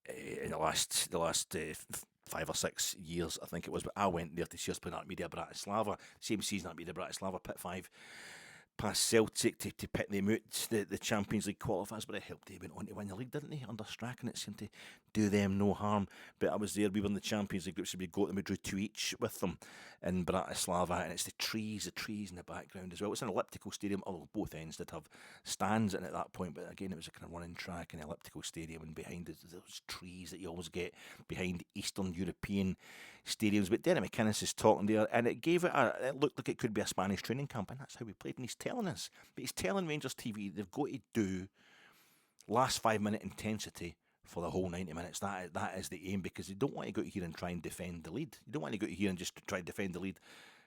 in the last 5 or 6 years, I think it was. But I went there to see us play at Media Bratislava, same season at Media Bratislava, Pit 5. past Celtic to pick them out, the Champions League qualifiers, but it helped they went on to win the league, didn't they? Under Strachan, it seemed to do them no harm. But I was there, we were in the Champions League groups, so we got them, we drew 2 each with them in Bratislava, and it's the trees in the background as well. It's an elliptical stadium, although both ends did have stands in at that point, but again, it was a kind of running track in an elliptical stadium, and behind it, those trees that you always get behind Eastern European stadiums. But Derek McInnes is talking there, and it looked like it could be a Spanish training camp, and that's how we played. And he's telling us, but he's telling Rangers TV they've got to do last 5-minute intensity for the whole 90 minutes. That is the aim, because you don't want to go out here and try and defend the lead. You don't want to go out here and just try and defend the lead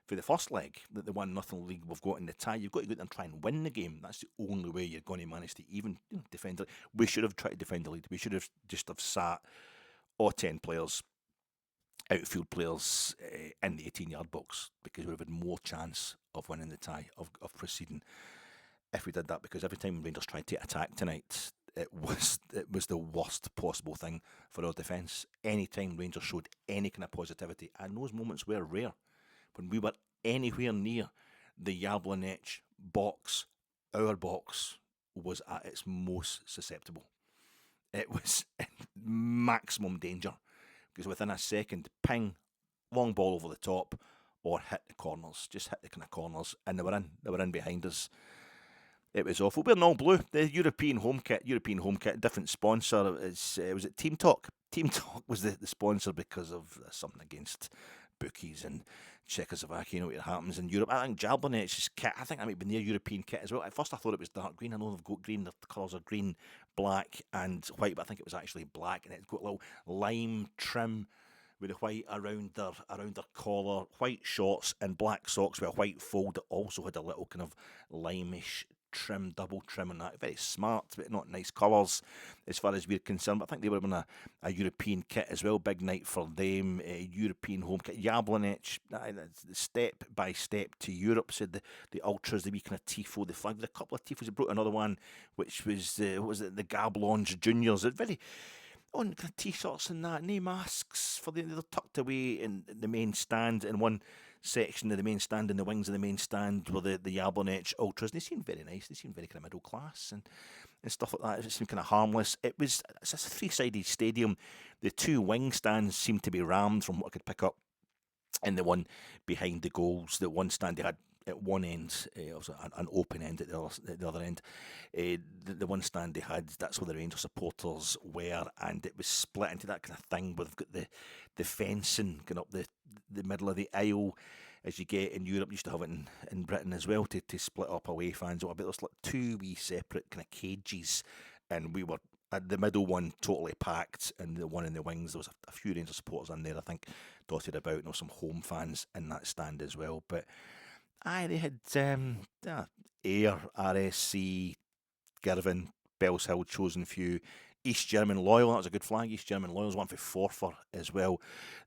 for the first leg, the 1-0 league we've got in the tie. You've got to go out there and try and win the game. That's the only way you're going to manage to even defend it. We should have tried to defend the lead. We should have just have sat all 10 players, outfield players, in the 18-yard box, because we would have had more chance of winning the tie, of proceeding, if we did that. Because every time Rangers tried to attack tonight, it was the worst possible thing for our defence. Any time Rangers showed any kind of positivity, and those moments were rare, when we were anywhere near the Jablonec box, our box was at its most susceptible. It was in maximum danger, because within a second, ping, long ball over the top, or hit the corners, just hit the kind of corners, and they were in behind us. It was awful. We're in all blue. The European home kit, different sponsor. Was it Team Talk? Team Talk was the sponsor because of something against bookies and Czechoslovakia. You know what happens in Europe. I think Jablonec's kit, I think that might have been their European kit as well. At first I thought it was dark green. I know they've got green. The colours are green, black and white, but I think it was actually black, and it's got a little lime trim with the white around their collar, white shorts and black socks with a white fold that also had a little kind of limeish trim, double trim on that. Very smart, but not nice colours as far as we're concerned. But I think they were in a European kit as well. Big night for them. European home kit. Jablonec, step by step to Europe, said the Ultras, the wee kind of tifo, the flag. With a couple of tifos, they brought another one, which was the Gablonec Juniors. They're very on kind of t-shirts and that, no masks they're tucked away in the main stand. In one section of the main stand, in the wings of the main stand, were the Jablonec Ultras. They seemed very nice. They seemed very kind of middle class and stuff like that. It seemed kind of harmless. It's a 3-sided stadium. The 2 wing stands seemed to be rammed from what I could pick up. And the one behind the goals, the one stand they had at one end, also an open end at the other end. The one stand they had, that's where the Rangers supporters were, and it was split into that kind of thing where they've got the fencing going up the middle of the aisle, as you get in Europe. You used to have it in Britain as well, to split up away fans. But there's like 2 wee separate kind of cages, and we were at the middle one totally packed, and the one in the wings, there was a few Rangers supporters in there, I think, dotted about, and there was some home fans in that stand as well. But they had Ayr, RSC, Girvan, Bells Hill, Chosen Few, East German Loyal. That was a good flag. East German Loyal was one for Forfar as well.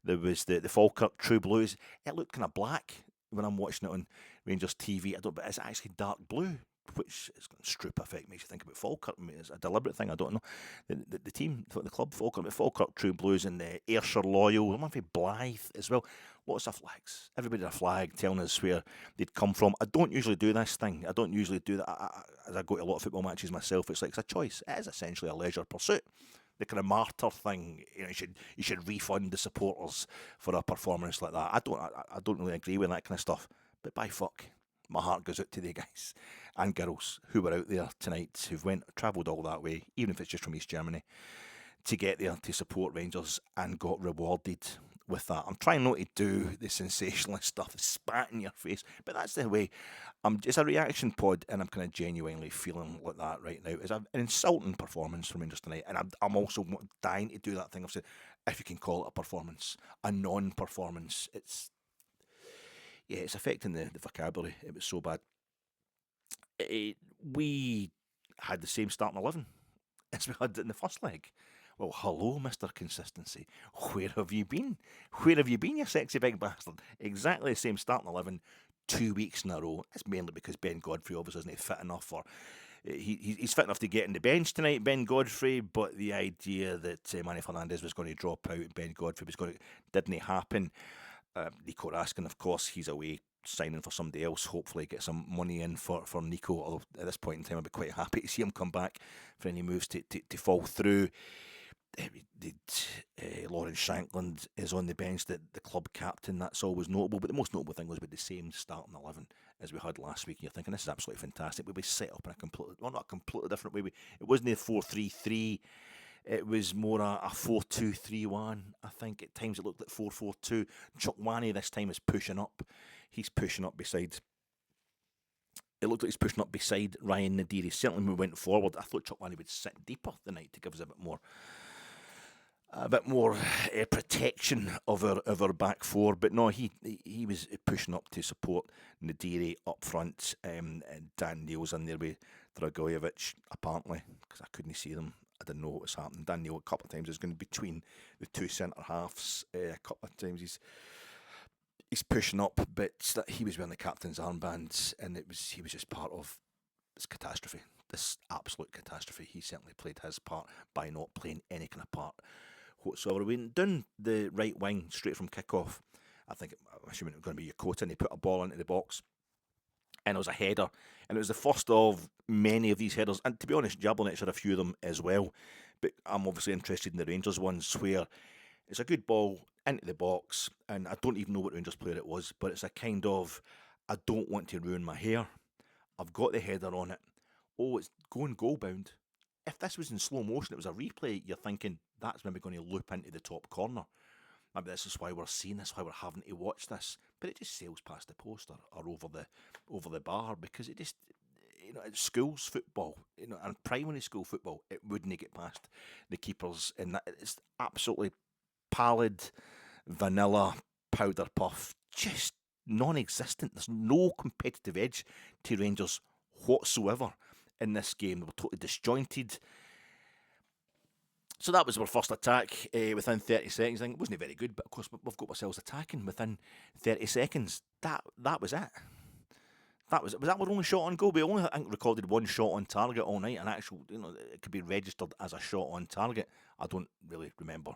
There was the Falkirk True Blues. It looked kind of black when I'm watching it on Rangers TV. But it's actually dark blue, which is a Stroop effect. Makes you think about Falkirk. It's a deliberate thing. I don't know. The team, the club, Falkirk True Blues, and the Ayrshire Loyal. One for Blythe as well. Lots of flags. Everybody had a flag telling us where they'd come from. I don't usually do this thing. I don't usually do that. As I go to a lot of football matches myself, it's like it's a choice. It is essentially a leisure pursuit. The kind of martyr thing, you should refund the supporters for a performance like that. I don't really agree with that kind of stuff. But by fuck, my heart goes out to the guys and girls who were out there tonight, who've travelled all that way, even if it's just from East Germany, to get there to support Rangers and got rewarded with that. I'm trying not to do the sensationalist stuff, the spat in your face, but that's the way. It's a reaction pod, and I'm kind of genuinely feeling like that right now. It's an insulting performance from Rangers tonight, and I'm also dying to do that thing of saying, if you can call it a performance, a non-performance. It's affecting the vocabulary. It was so bad. We had the same starting 11 as we had in the first leg. Well, hello, Mr. Consistency. Where have you been? Where have you been, you sexy big bastard? Exactly the same starting 11, 2 weeks in a row. It's mainly because Ben Godfrey obviously isn't fit enough for... He's fit enough to get in the bench tonight, Ben Godfrey, but the idea that Manny Fernandez was going to drop out and Ben Godfrey didn't happen. Nico Raskin, of course, he's away signing for somebody else, hopefully get some money in for Nico, although at this point in time I'd be quite happy to see him come back for any moves to fall through. Lawrence Shankland is on the bench, the club captain. That's always notable, but the most notable thing was with the same starting 11 as we had last week. And you're thinking, this is absolutely fantastic. We set up in a completely, well, not a completely different way. It wasn't a 4-3-3. It was more a 4-2-3-1. I think at times it looked like 4-4-2. Chukwani this time is pushing up. He's pushing up beside. It looked like he's pushing up beside Ryan Nadiri. Certainly when we went forward, I thought Chukwani would sit deeper tonight to give us a bit more protection of our back four. But no, he was pushing up to support Nadiri up front. And Dan Neil's in there with Dragojevic, apparently, because I couldn't see them. I didn't know what was happening. Dan Neil a couple of times is going between the two centre halves. A couple of times he's pushing up, but he was wearing the captain's armbands, and he was just part of this catastrophe, this absolute catastrophe. He certainly played his part by not playing any kind of part whatsoever. We went down the right wing straight from kick-off. I'm assuming it was going to be Yokota, and he put a ball into the box, and it was a header, and it was the first of many of these headers. And to be honest, Jablonec had a few of them as well, but I'm obviously interested in the Rangers ones where it's a good ball into the box, and I don't even know what Rangers player it was, but it's a kind of, I don't want to ruin my hair. I've got the header on it. Oh, it's going goal bound. If this was in slow motion, it was a replay, you're thinking, that's maybe going to loop into the top corner. Maybe this is why we're seeing this, why we're having to watch this. But it just sails past the post or over the bar, because it just, it's schools football, and primary school football, it wouldn't get past the keepers. And that, it's absolutely pallid, vanilla, powder puff, just non-existent. There's no competitive edge to Rangers whatsoever in this game. They were totally disjointed. So that was our first attack within 30 seconds. I think it wasn't very good, but of course we've got ourselves attacking within 30 seconds. That was it. Was that our only shot on goal? We only, I think, recorded one shot on target all night, and actual, it could be registered as a shot on target. I don't really remember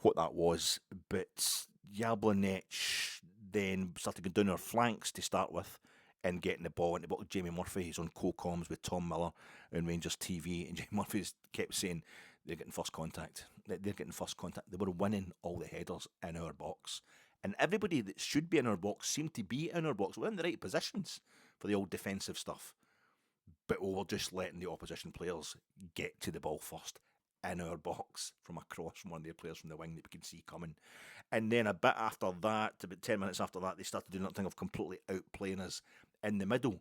what that was, but Jablonec then started going down our flanks to start with and getting the ball into the box. Jamie Murphy, he's on co-coms with Tom Miller on Rangers TV, and Jamie Murphy kept saying they're getting first contact. They're getting first contact. They were winning all the headers in our box, and everybody that should be in our box seemed to be in our box. We're in the right positions for the old defensive stuff, but we were just letting the opposition players get to the ball first in our box from across from one of their players from the wing that we could see coming. And then a bit after that, about 10 minutes after that, they started doing that thing of completely outplaying us in the middle,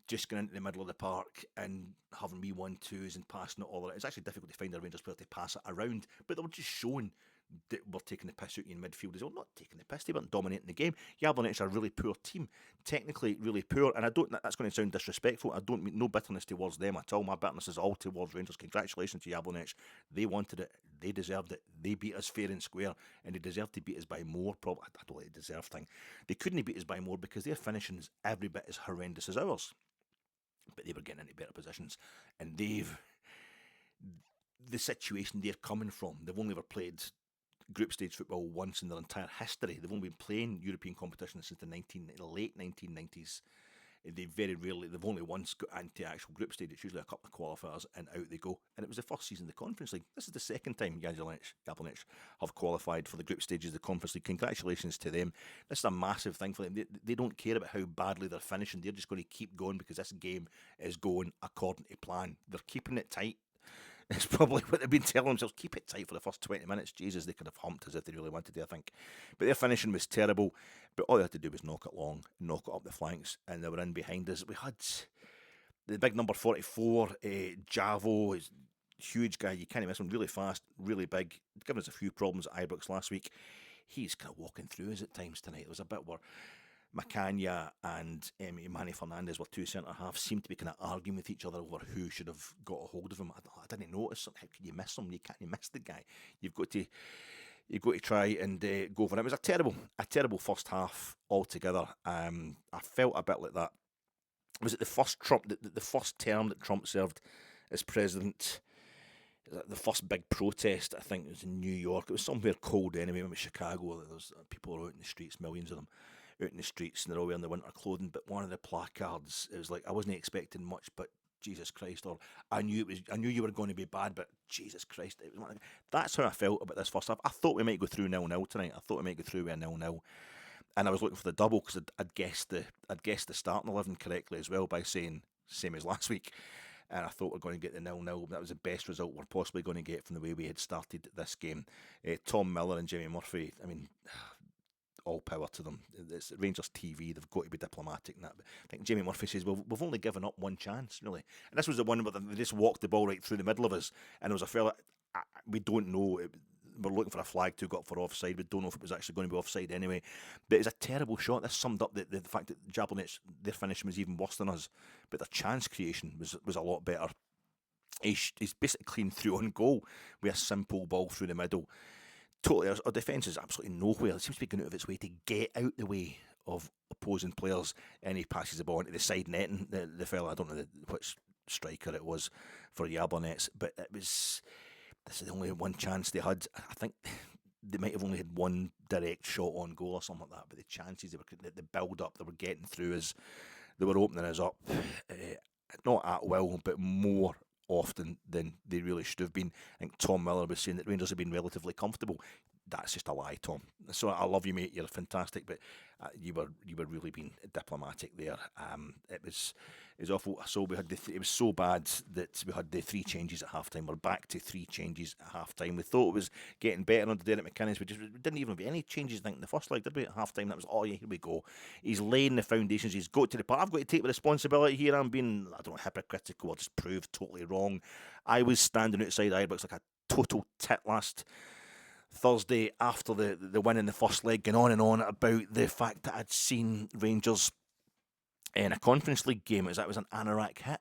just going into the middle of the park and having wee 1-2s and passing it all around. It's actually difficult to find a Rangers player to pass it around, but they were just showing that we're taking the piss out in midfield as well. Not taking the piss, they weren't dominating the game. Jablonec are a really poor team, technically really poor, and that's going to sound disrespectful. I don't mean no bitterness towards them at all. My bitterness is all towards Rangers. Congratulations to Jablonec. They wanted it, they deserved it, they beat us fair and square, and they deserved to beat us by more. Probably, I don't like the deserve thing. They couldn't beat us by more because their finishing is every bit as horrendous as ours, but they were getting into better positions, and the situation they're coming from, they've only ever played group stage football once in their entire history. They've only been playing European competition since the late 1990s. They've only once got into actual group stage. It's usually a couple of qualifiers and out they go. And it was the first season of the Conference League. This is the second time Jablonec have qualified for the group stages of the Conference League. Congratulations to them. This is a massive thing for them. They don't care about how badly they're finishing. They're just going to keep going because this game is going according to plan. They're keeping it tight. It's probably what they've been telling themselves. Keep it tight for the first 20 minutes. Jesus, they could have humped as if they really wanted to, I think. But their finishing was terrible. But all they had to do was knock it long, knock it up the flanks, and they were in behind us. We had the big number 44, Javo, is huge guy. You can't miss him. Really fast, really big. Given us a few problems at Ibrox last week. He's kind of walking through us at times tonight. There was a bit where Macania and Manny Fernandez were two centre-halves, seemed to be kind of arguing with each other over who should have got a hold of him. I didn't notice. How can you miss him? You can't miss the guy. You've got to try and go for it. It was a terrible first half altogether. I felt a bit like that. Was it the first the first term that Trump served as president? The first big protest, I think, was in New York. It was somewhere cold anyway. Maybe Chicago. There was people out in the streets, millions of them. out in the streets and they're all wearing their winter clothing. But one of the placards, it was like, I wasn't expecting much, but Jesus Christ, or I knew you were going to be bad, but Jesus Christ, it was like, that's how I felt about this first half. I thought we might go through 0-0 tonight. I thought we might go through with a 0-0. And I was looking for the double because I'd guessed the starting 11 correctly as well by saying same as last week. And I thought we're going to get the 0-0. That was the best result we're possibly going to get from the way we had started this game. Tom Miller and Jamie Murphy, I mean, all power to them. It's Rangers TV, they've got to be diplomatic in that. But I think Jamie Murphy says, well, we've only given up one chance, really. And this was the one where they just walked the ball right through the middle of us. And there was a fella, we don't know, we're looking for a flag to go up for offside. We don't know if it was actually going to be offside anyway. But it's a terrible shot. This summed up the fact that Jablonec, their finishing was even worse than us. But their chance creation was a lot better. He's basically clean through on goal with a simple ball through the middle. Totally, our defence is absolutely nowhere. It seems to be going out of its way to get out the way of opposing players, and he passes the ball into the side netting. The fella, I don't know which striker it was for Jablonec, but this is the only one chance they had. I think they might have only had one direct shot on goal or something like that, but the chances, the build-up they were getting through as they were opening us up, not at will, but more often than they really should have been. I think Tom Miller was saying that Rangers have been relatively comfortable. That's just a lie, Tom. So I love you, mate. You're fantastic, but you were really being diplomatic there. It was awful. So we had it was so bad that we had the 3 changes at halftime. We're back to 3 changes at halftime. We thought it was getting better under Derek McInnes. We didn't even have any changes, I think, in the first leg, did we? At halftime, that was, oh yeah, here we go. He's laying the foundations. He's got to the part. I've got to take the responsibility here. I'm being, I don't know, hypocritical or just proved totally wrong. I was standing outside Ibrox like a total tit last Thursday after the win in the first leg, going on and on about the fact that I'd seen Rangers in a Conference League game. It was an Anorak hit,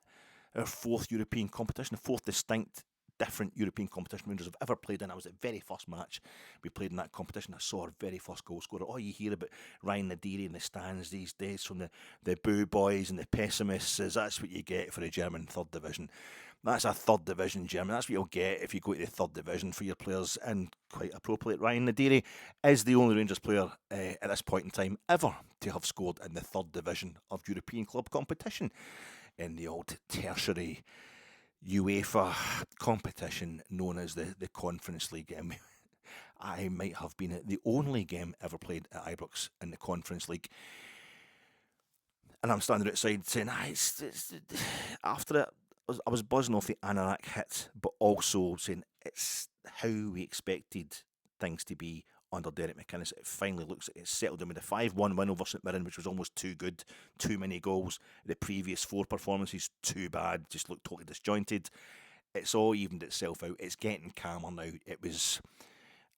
our 4th European competition, the 4th distinct different European competition Rangers have ever played in. I was at the very first match we played in that competition. I saw our very first goal scorer. All you hear about Ryan Nadiri in the stands these days from the boo boys and the pessimists is that's what you get for the German 3rd division. That's a 3rd division German. That's what you'll get if you go to the 3rd division for your players. And quite appropriate, Ryan Nadiri is the only Rangers player at this point in time ever to have scored in the 3rd division of European club competition in the old tertiary UEFA competition known as the Conference League. I might have been at the only game ever played at Ibrox in the Conference League. And I'm standing outside saying, it's after it, I was buzzing off the Anorak hit, but also saying it's how we expected things to be under Derek McInnes. It finally looks like it's settled in with a 5-1 win over St Mirren, which was almost too good, too many goals. The previous 4 performances, too bad, just looked totally disjointed. It's all evened itself out. It's getting calmer now. It was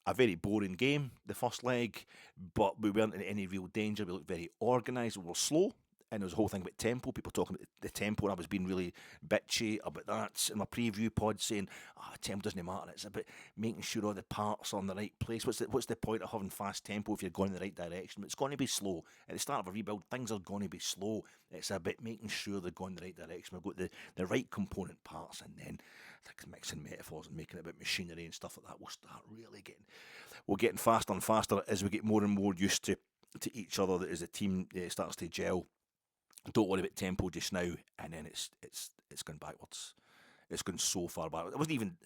a very boring game, the first leg, but we weren't in any real danger. We looked very organised. We were slow. And there was a whole thing about tempo, people talking about the tempo, and I was being really bitchy about that in my preview pod, saying, tempo doesn't matter, it's about making sure all the parts are in the right place. What's the point of having fast tempo if you're going in the right direction? It's going to be slow. At the start of a rebuild, things are going to be slow. It's about making sure they're going in the right direction. We've got the right component parts, and then mixing metaphors and making it about machinery and stuff like that, we're getting faster and faster as we get more and more used to each other, as the team starts to gel. Don't worry about tempo just now, and then it's gone backwards. It's gone so far backwards. It wasn't even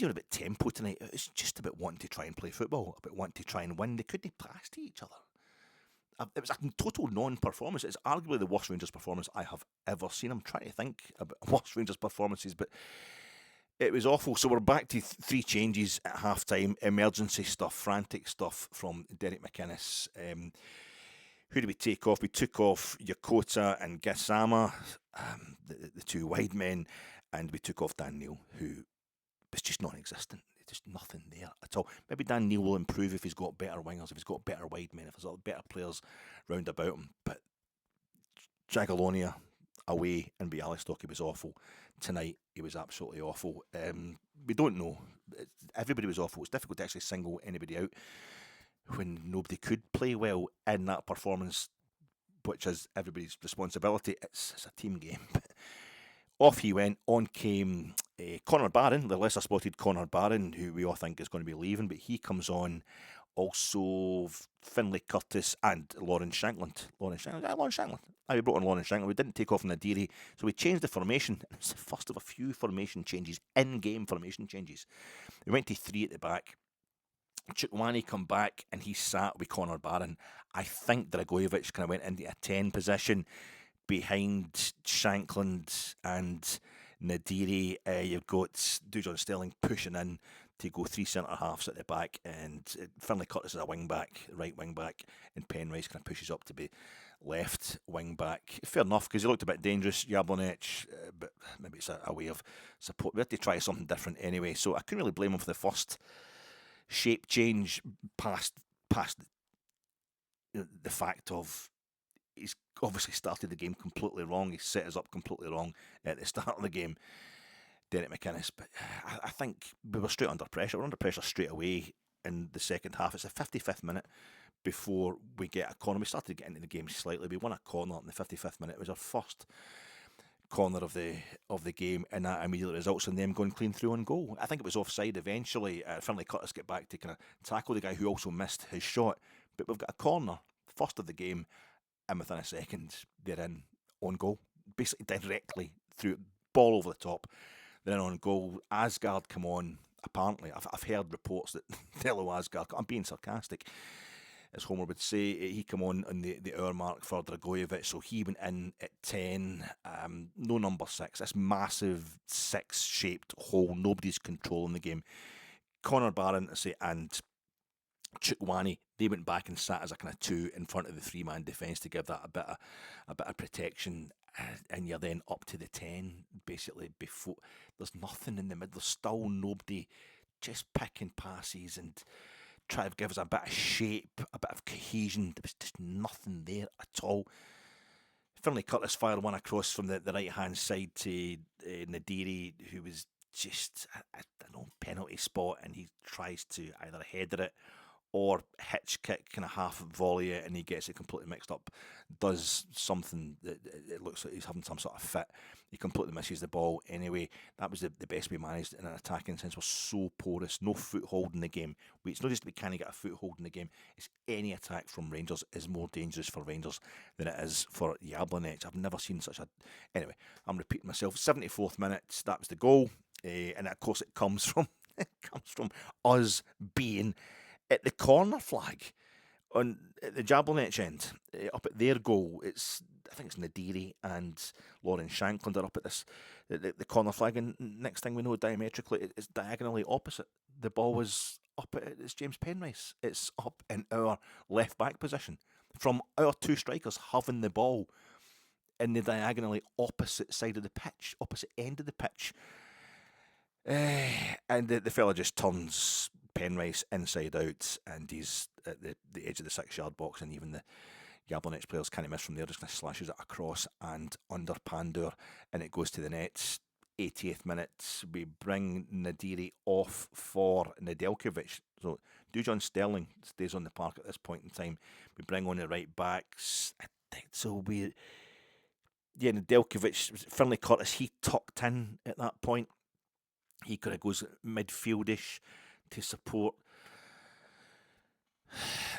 about tempo tonight. It was just about wanting to try and play football, about wanting to try and win. They couldn't pass to each other. It was a total non-performance. It's arguably the worst Rangers performance I have ever seen. I'm trying to think about worst Rangers performances, but it was awful. So we're back to 3 changes at half-time. Emergency stuff, frantic stuff from Derek McInnes. Who did we take off? We took off Yokota and Gassama, the 2 wide men, and we took off Dan Neil, who was just non-existent. There's nothing there at all. Maybe Dan Neil will improve if he's got better wingers, if he's got better wide men, if there's better players round about him. But Jagiellonia away in Bialystok, he was awful. Tonight, he was absolutely awful. We don't know. Everybody was awful. It's difficult to actually single anybody out when nobody could play well in that performance, which is everybody's responsibility. It's a team game. Off he went. On came Connor Barron, the lesser spotted Connor Barron, who we all think is going to be leaving, but he comes on Also, Finlay Curtis and Lauren Shankland. Lauren Shankland. We brought on Lauren Shankland. We didn't take off Nadiri, so we changed the formation. It's the first of a few formation changes, in-game formation changes. We went to 3 at the back. Chukwani come back and he sat with Connor Barron. I think Dragojevic kind of went into a 10 position behind Shankland and Nadiri. You've got Dujon Sterling pushing in to go 3 centre halves at the back, and Finlay Curtis is a wing back, right wing back, and Penrice kind of pushes up to be left wing back. Fair enough, because he looked a bit dangerous, Jablonec, but maybe it's a way of support. We had to try something different anyway, so I couldn't really blame him for the first shape change past the fact of he's obviously started the game completely wrong. He set us up completely wrong at the start of the game, Derek McInnes. But I think we were straight under pressure. We're under pressure straight away in the second half. It's the 55th minute before we get a corner. We started getting into the game slightly. We won a corner in the 55th minute. It was our first corner of the game, and that immediately results in them going clean through on goal. I think it was offside eventually. Finlay Curtis get back to kind of tackle the guy who also missed his shot. But we've got a corner, first of the game, and within a second they're in on goal, basically directly through, ball over the top. They're in on goal. Asgard come on. Apparently, I've heard reports that Tello Asgard, I'm being sarcastic, as Homer would say, he come on the hour mark for Dragojevic, so he went in at 10. No number 6. This massive 6-shaped hole. Nobody's controlling the game. Connor Barron, I say, and Chukwani, they went back and sat as a kind of 2 in front of the 3-man defence to give that a bit of protection. And you're then up to the 10, basically, before there's nothing in the middle. There's still nobody, just picking passes and try to give us a bit of shape, a bit of cohesion. There was just nothing there at all. Finlay Curtis fired one across from the right-hand side to Nadiri, who was just, I don't know, penalty spot, and he tries to either header it or hitch kick, kind of half volley it, and he gets it completely mixed up. Does something that it looks like he's having some sort of fit. He completely misses the ball anyway. That was the best we managed in an attacking sense. We're so porous, no foothold in the game. It's not just that we can't get a foothold in the game, it's any attack from Rangers is more dangerous for Rangers than it is for Jablonec. I've never seen such a... Anyway, I'm repeating myself. 74th minute, that was the goal. And of course it comes from us being at the corner flag on the Jablonec end, up at their goal. I think it's Nadiri and Lauren Shankland are up at this the corner flag, and next thing we know, diametrically, it's diagonally opposite. The ball was up at it's James Penrice. It's up in our left back position from our 2 strikers having the ball in the diagonally opposite side of the pitch, opposite end of the pitch. And the fella just turns Penrice inside out, and he's at the edge of the 6-yard box, and even the Jablonec players can't miss from there. Just kind of slashes it across and under Pandur, and it goes to the net. 80th minute, we bring Nadiri off for Nedeljkovic. So Dujon Sterling stays on the park at this point in time. We bring on the right backs. I think so. Nedeljkovic, Finlay Curtis, he tucked in at that point. He kind of goes midfieldish to support.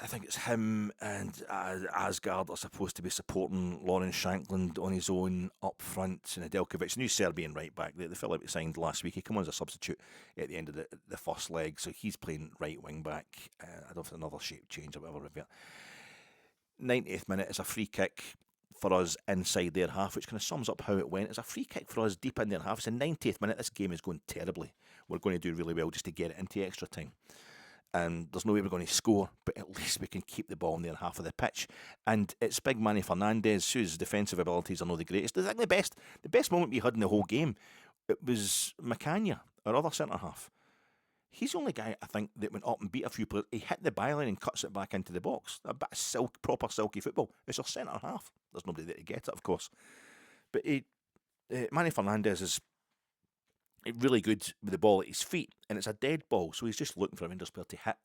I think it's him and Asgard are supposed to be supporting Lauren Shankland on his own up front. And Nedeljkovic, new Serbian right back, the fella we signed last week, he came on as a substitute at the end of the first leg, so he's playing right wing back. I don't know if another shape change or whatever. 90th minute is a free kick for us inside their half, which kind of sums up how it went. It's a free kick for us deep in their half. It's the 90th minute. This game is going terribly. We're going to do really well just to get it into extra time. And there's no way we're going to score, but at least we can keep the ball in their half of the pitch. And it's big Manny Fernandez, whose defensive abilities are not the greatest. I think the best moment we had in the whole game, it was Macania, our other centre half. He's the only guy, I think, that went up and beat a few players. He hit the byline and cuts it back into the box. A bit of proper silky football. It's our centre half. There's nobody there to get it, of course. But Manny Fernandez is really good with the ball at his feet, and it's a dead ball, so he's just looking for a Rangers player to hit.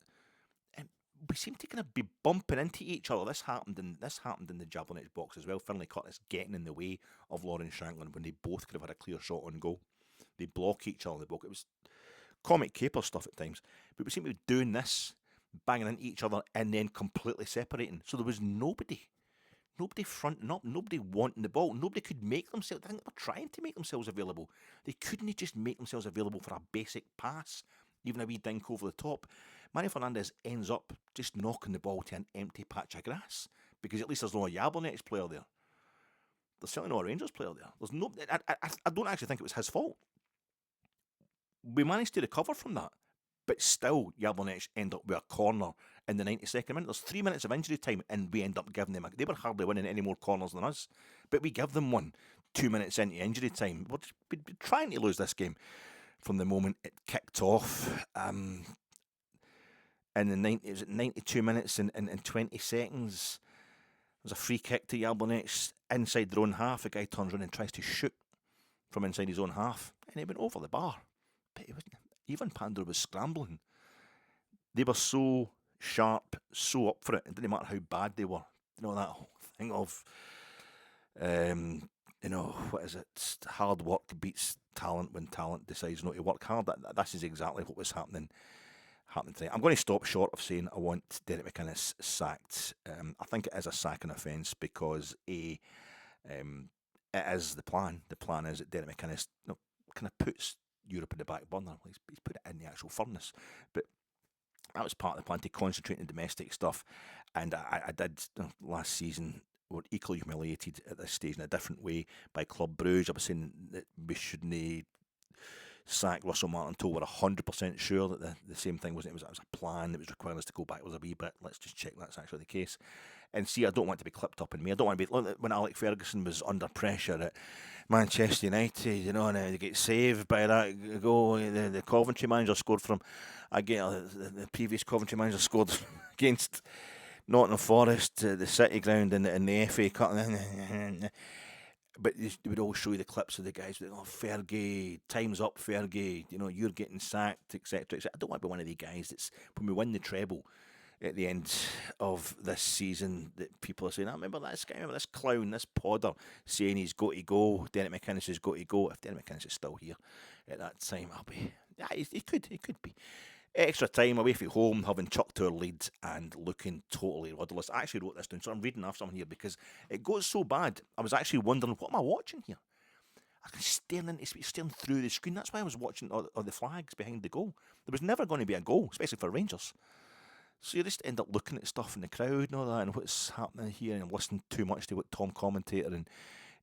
And we seem to kind of be bumping into each other. This happened in the Jablonec box as well. Finlay Curtis getting in the way of Lauren Shankland when they both could have had a clear shot on goal. They block each other in the box. It was comic caper stuff at times, but we seem to be doing this banging into each other, and then completely separating. So there was nobody fronting up, nobody wanting the ball, nobody could make themselves. I think they were trying to make themselves available. They couldn't just make themselves available for a basic pass, even a wee dink over the top. Mario Fernandes ends up just knocking the ball to an empty patch of grass, because at least there's no Jablonec player there. There's certainly no Rangers player there. There's no. I don't actually think it was his fault. We managed to recover from that, but still, Jablonec end up with a corner in the 92nd minute. There's 3 minutes of injury time, and we end up giving them. They were hardly winning any more corners than us, but we give them one 2 minutes into injury time. We'd be trying to lose this game from the moment it kicked off. In the it was at 92 minutes and 20 seconds. There's a free kick to Jablonec inside their own half. A guy turns around and tries to shoot from inside his own half, and it went over the bar. But it was, even Pandora was scrambling. They were so sharp, so up for it. It didn't matter how bad they were. You know, that whole thing of, what is it? Hard work beats talent when talent decides not to work hard. This is exactly what was happening tonight. I'm going to stop short of saying I want Derek McInnes sacked. I think it is a sacking offence because it is the plan. The plan is that Derek McInnes kind of puts Europe in the back burner. He's put it in the actual furnace. But that was part of the plan, to concentrate on domestic stuff. And I did last season. We're equally humiliated at this stage in a different way by Club Bruges. I was saying that we shouldn't sack Russell Martin until we're 100% sure that the same thing wasn't. It was a plan that was requiring us to go back. It was a wee bit. Let's just check that's actually the case. And see, I don't want to be clipped up in me. I don't want to be when Alex Ferguson was under pressure at Manchester United, and they get saved by that goal. The Coventry manager scored from. Again, the previous Coventry manager scored against Nottingham Forest, the City ground in the FA Cup. But they would all show you the clips of the guys with, Fergie, time's up, Fergie, you're getting sacked, etc. etc. I don't want to be one of the guys that's, when we win the treble at the end of this season, that people are saying, I remember this guy, remember this clown, this podder, saying he's got to go, Derek McInnes has got to go. If Derek McInnes is still here at that time, I'll be, he could be. Extra time away from home, having chucked our lead and looking totally rudderless. I actually wrote this down, so I'm reading off something here because it goes so bad. I was actually wondering, what am I watching here? I was staring through the screen. That's why I was watching all the flags behind the goal. There was never going to be a goal, especially for Rangers. So you just end up looking at stuff in the crowd and all that, and what's happening here, and listening too much to what Tom Commentator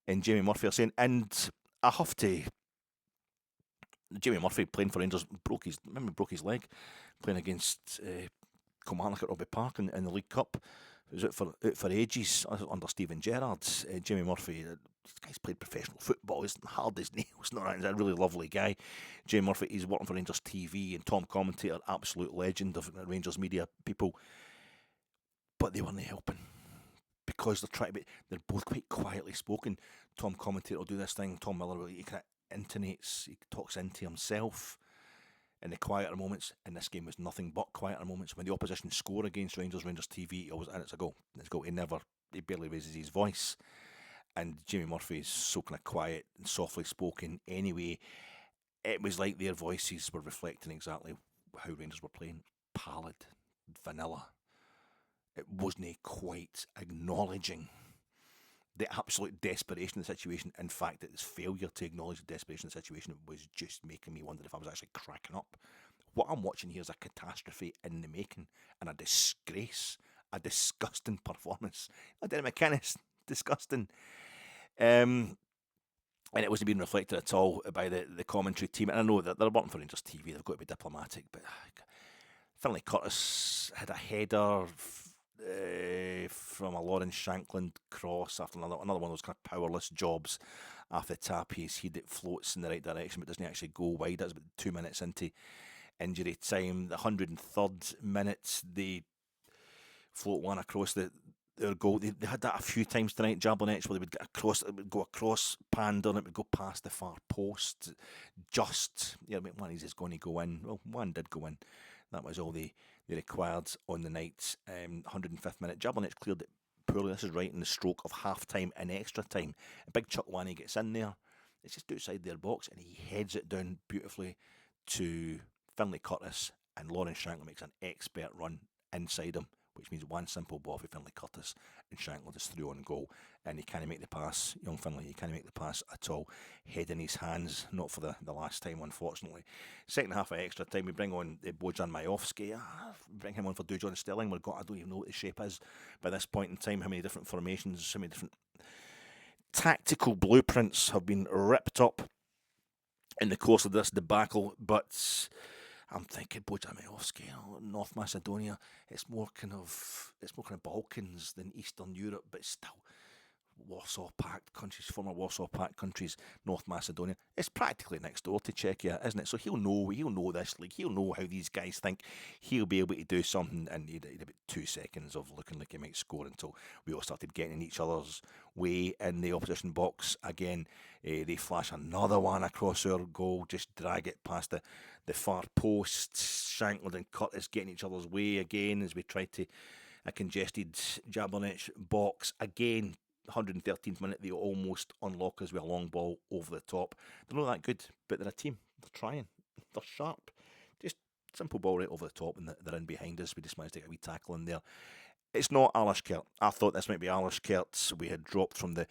and Jamie Murphy are saying. And I have to. Jamie Murphy playing for Rangers broke his leg playing against Kilmarnock at Robbie Park in the League Cup. It was out for ages under Steven Gerrard. Jamie Murphy, this guy's played professional football. He's hard as nails. He's a really lovely guy. Jamie Murphy, he's working for Rangers TV, and Tom Commentator, absolute legend of Rangers media people. But they weren't helping because they're both quite quietly spoken. Tom Commentator will do this thing. Tom Miller, he kind of intonates, he talks into himself in the quieter moments, and this game was nothing but quieter moments. When the opposition score against Rangers TV, and it's a goal. He barely raises his voice. And Jamie Murphy is so kind of quiet and softly spoken anyway. It was like their voices were reflecting exactly how Rangers were playing. Pallid, vanilla. It wasn't quite acknowledging the absolute desperation of the situation. In fact, its failure to acknowledge the desperation of the situation was just making me wonder if I was actually cracking up. What I'm watching here is a catastrophe in the making, and a disgrace, a disgusting performance. Derek McInnes, disgusting. And it wasn't being reflected at all by the commentary team. And I know that they're working for Rangers TV, they've got to be diplomatic, but Finlay Curtis had a header from a Lawrence Shankland cross after another one of those kind of powerless jobs after the tap. He's it floats in the right direction but doesn't actually go wide. That's about 2 minutes into injury time. The 103rd minute, they float one across their goal. They had that a few times tonight, Jablonec, where they would get across, it would go across Panda and it would go past the far post. One is going to go in. Well, one did go in. That was all they required on the night. 105th minute, Jablonec cleared it poorly. This is right in the stroke of half-time and extra time. A big Chuck Wani gets in there. It's just outside their box, and he heads it down beautifully to Finlay Curtis, and Lawrence Shankland makes an expert run inside him, which means one simple ball for Finlay Curtis, and Shankland just threw on goal. And he can't make the pass, young Finlay, he can't make the pass at all. Head in his hands, not for the last time, unfortunately. Second half of extra time, we bring on Bojan Majowski, bring him on for Dujon Sterling. I don't even know what the shape is by this point in time, how many different formations, how many different tactical blueprints have been ripped up in the course of this debacle, but I'm thinking Bojan Majowski, North Macedonia, it's more kind of Balkans than Eastern Europe, but still Warsaw Pact countries, former Warsaw Pact countries, North Macedonia. It's practically next door to Czechia, isn't it? So he'll know this league. He'll know how these guys think. He'll be able to do something, and he'd about 2 seconds of looking like he might score until we all started getting in each other's way in the opposition box again. They flash another one across our goal, just drag it past the far post. Shankland and Curtis getting each other's way again as we try to a congested Jablonec box again. 113th minute, they almost unlock us with a long ball over the top. They're not that good, but they're a team. They're trying. They're sharp. Just simple ball right over the top, and they're in behind us. We just managed to get a wee tackle in there. It's not Alashkert. I thought this might be Alashkert. We had dropped from the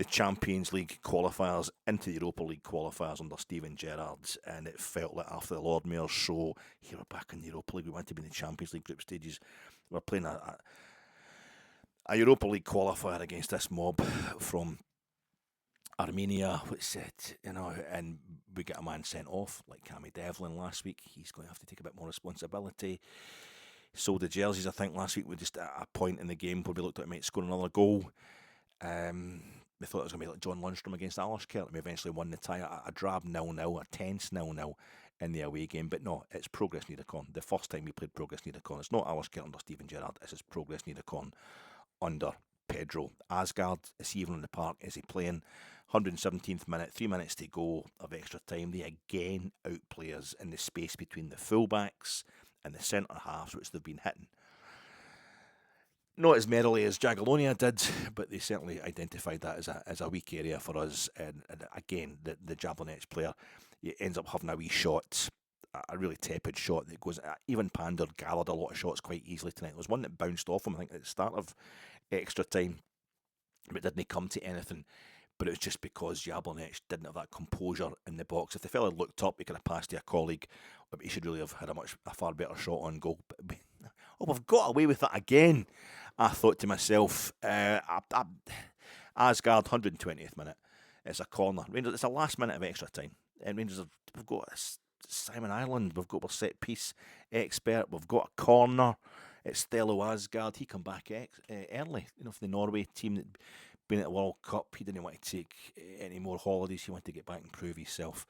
Champions League qualifiers into the Europa League qualifiers under Steven Gerrard, and it felt like after the Lord Mayor's show, here we're back in the Europa League. We want to be in the Champions League group stages. We're playing a Europa League qualifier against this mob from Armenia, which said, and we get a man sent off, like Cammy Devlin last week. He's going to have to take a bit more responsibility. Sold the jerseys, I think, last week. We just at a point in the game where we looked like we might score another goal. We thought it was going to be like John Lundstrom against Alashkert, and we eventually won the tie. A drab 0-0, a tense 0-0 in the away game. But no, it's Progress Niederkorn. The first time we played Progress Niederkorn. It's not Alashkert under Steven Gerrard. This is Progress Niederkorn under Pedro. Asgard, is he even in the park? Is he playing? 117th minute, 3 minutes to go of extra time. They again outplay us in the space between the fullbacks and the centre halves, which they've been hitting. Not as merrily as Jagiellonia did, but they certainly identified that as a weak area for us. And again, the Jablonec player, he ends up having a wee shot, a really tepid shot that goes. Even Pander gathered a lot of shots quite easily tonight. There was one that bounced off him, I think, at the start of extra time, but didn't come to anything. But it was just because Jablonec didn't have that composure in the box. If the fella looked up, he could have passed to a colleague, but he should really have had a far better shot on goal. But, we've got away with it again. I thought to myself, Asgard, 120th minute. It's a corner. Rangers, it's a last minute of extra time. And Rangers we've got Simon Ireland, we've got our set piece expert, we've got a corner. It's Stello Asgard. He come back early, for the Norway team that been at the World Cup. He didn't want to take any more holidays. He wanted to get back and prove himself.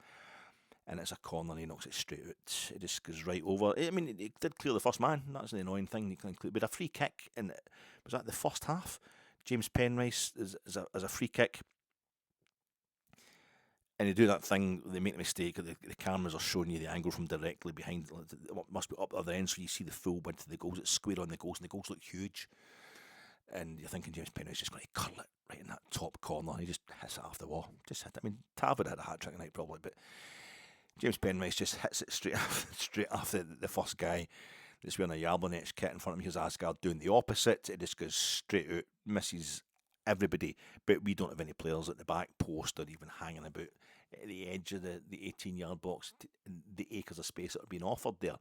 And it's a corner, and he knocks it straight out. It just goes right over. I mean, it did clear the first man. That's the annoying thing. But a free kick, and was that the first half? James Penrice as a free kick. And they do that thing, they make the mistake, the cameras are showing you the angle from directly behind, it must be up the other end, so you see the full width of the goals, it's square on the goals, and the goals look huge. And you're thinking James Penrice is just going to curl it right in that top corner, and he just hits it off the wall. Just hit it. I mean, Tav had a hat-trick tonight probably, but James Penrice just hits it straight after the first guy that's wearing a Jablonec kit in front of him. Here's Asgard doing the opposite. It just goes straight out, misses everybody, but we don't have any players at the back post or even hanging about at the edge of the 18-yard box, the acres of space that are being offered there.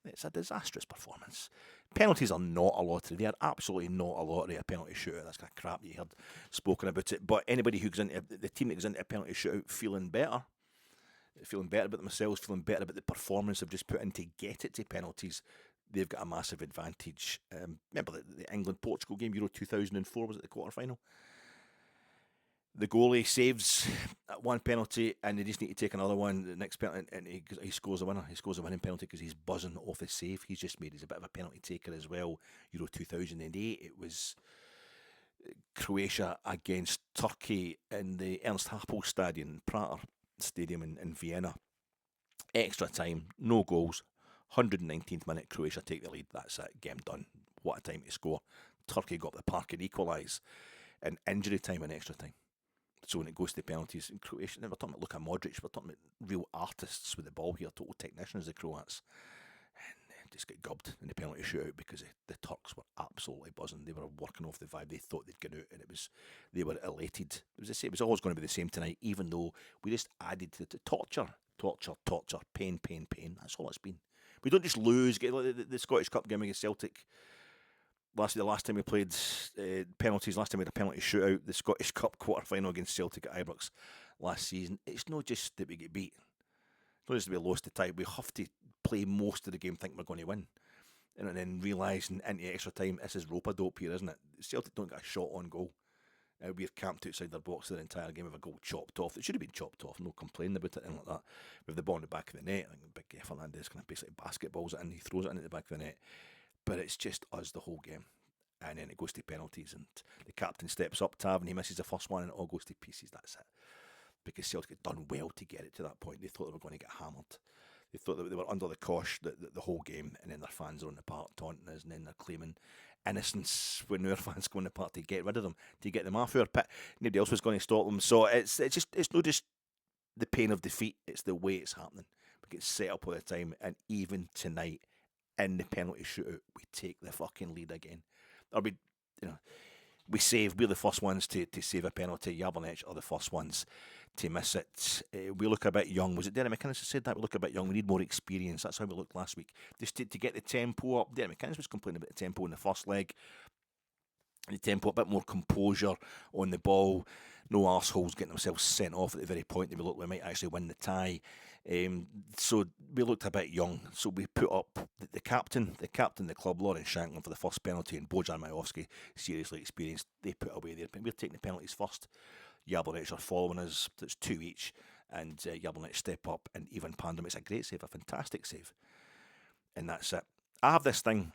It's a disastrous performance. Penalties are not a lottery. They are absolutely not a lottery, a penalty shootout. That's kind of crap that you heard spoken about it. But anybody who goes into the team that goes into a penalty shootout feeling better about themselves, feeling better about the performance they've just put in to get it to penalties, they've got a massive advantage. Remember the England-Portugal game, Euro 2004, was it the quarter-final? The goalie saves one penalty, and they just need to take another one. The next penalty, and he scores a winner. He scores a winning penalty because he's buzzing off his save. He's just made. He's a bit of a penalty taker as well. Euro 2008, it was Croatia against Turkey in the Ernst Happel Stadion, Prater Stadium in Vienna. Extra time, no goals. 119th minute, Croatia take the lead. That's it. Game done. What a time to score. Turkey got the park and equalise in injury time and extra time. So when it goes to penalties, in Croatia, we're talking about Luka Modric, we're talking about real artists with the ball here, total technicians, the Croats. And just get gubbed in the penalty shootout because the Turks were absolutely buzzing. They were working off the vibe. They thought they'd get out, and they were elated. It was the same. It was always going to be the same tonight, even though we just added to the torture, pain. That's all it's been. We don't just lose. Get like the Scottish Cup game against Celtic. The last time we played penalties, last time we had a penalty shootout, the Scottish Cup quarter-final against Celtic at Ibrox last season. It's not just that we get beat. It's not just that we lost the tie. We have to play most of the game thinking we're going to win. And then realising into extra time, this is rope-a-dope here, isn't it? Celtic don't get a shot on goal. We're camped outside their box the entire game with a goal chopped off. It should have been chopped off, no complaining about it, anything like that. With the ball in the back of the net, I think Big Fernandez kind of basically basketballs it in, he throws it into the back of the net. But it's just us the whole game. And then it goes to penalties, and the captain steps up, Tav, and he misses the first one, and it all goes to pieces. That's it. Because Celtic had done well to get it to that point. They thought they were going to get hammered. They thought that they were under the cosh the whole game, and then their fans are on the park taunting us, and then they're claiming innocence when our fans go on the park to get rid of them, to get them off our pit. Nobody else was going to stop them. So it's not just the pain of defeat, it's the way it's happening. We get set up all the time, and even tonight, in the penalty shootout, we take the fucking lead again. Or we're the first ones to save a penalty. Jablonec are the first ones to miss it. We look a bit young. Was it Derek McInnes that said that? We look a bit young. We need more experience. That's how we looked last week. Just to get the tempo up. Derek McInnes was complaining about the tempo in the first leg. The tempo, a bit more composure on the ball. No arseholes getting themselves sent off at the very point that we looked we might actually win the tie. So we looked a bit young. So we put up the captain, the club, Lauren Shanklin for the first penalty, and Bojan Majowski, seriously experienced. They put away their penalty. We're taking the penalties first. Jablonec are following us. It's 2 each, and Jablonec step up, and Ivan Pandom makes a great save, a fantastic save, and that's it. I have this thing.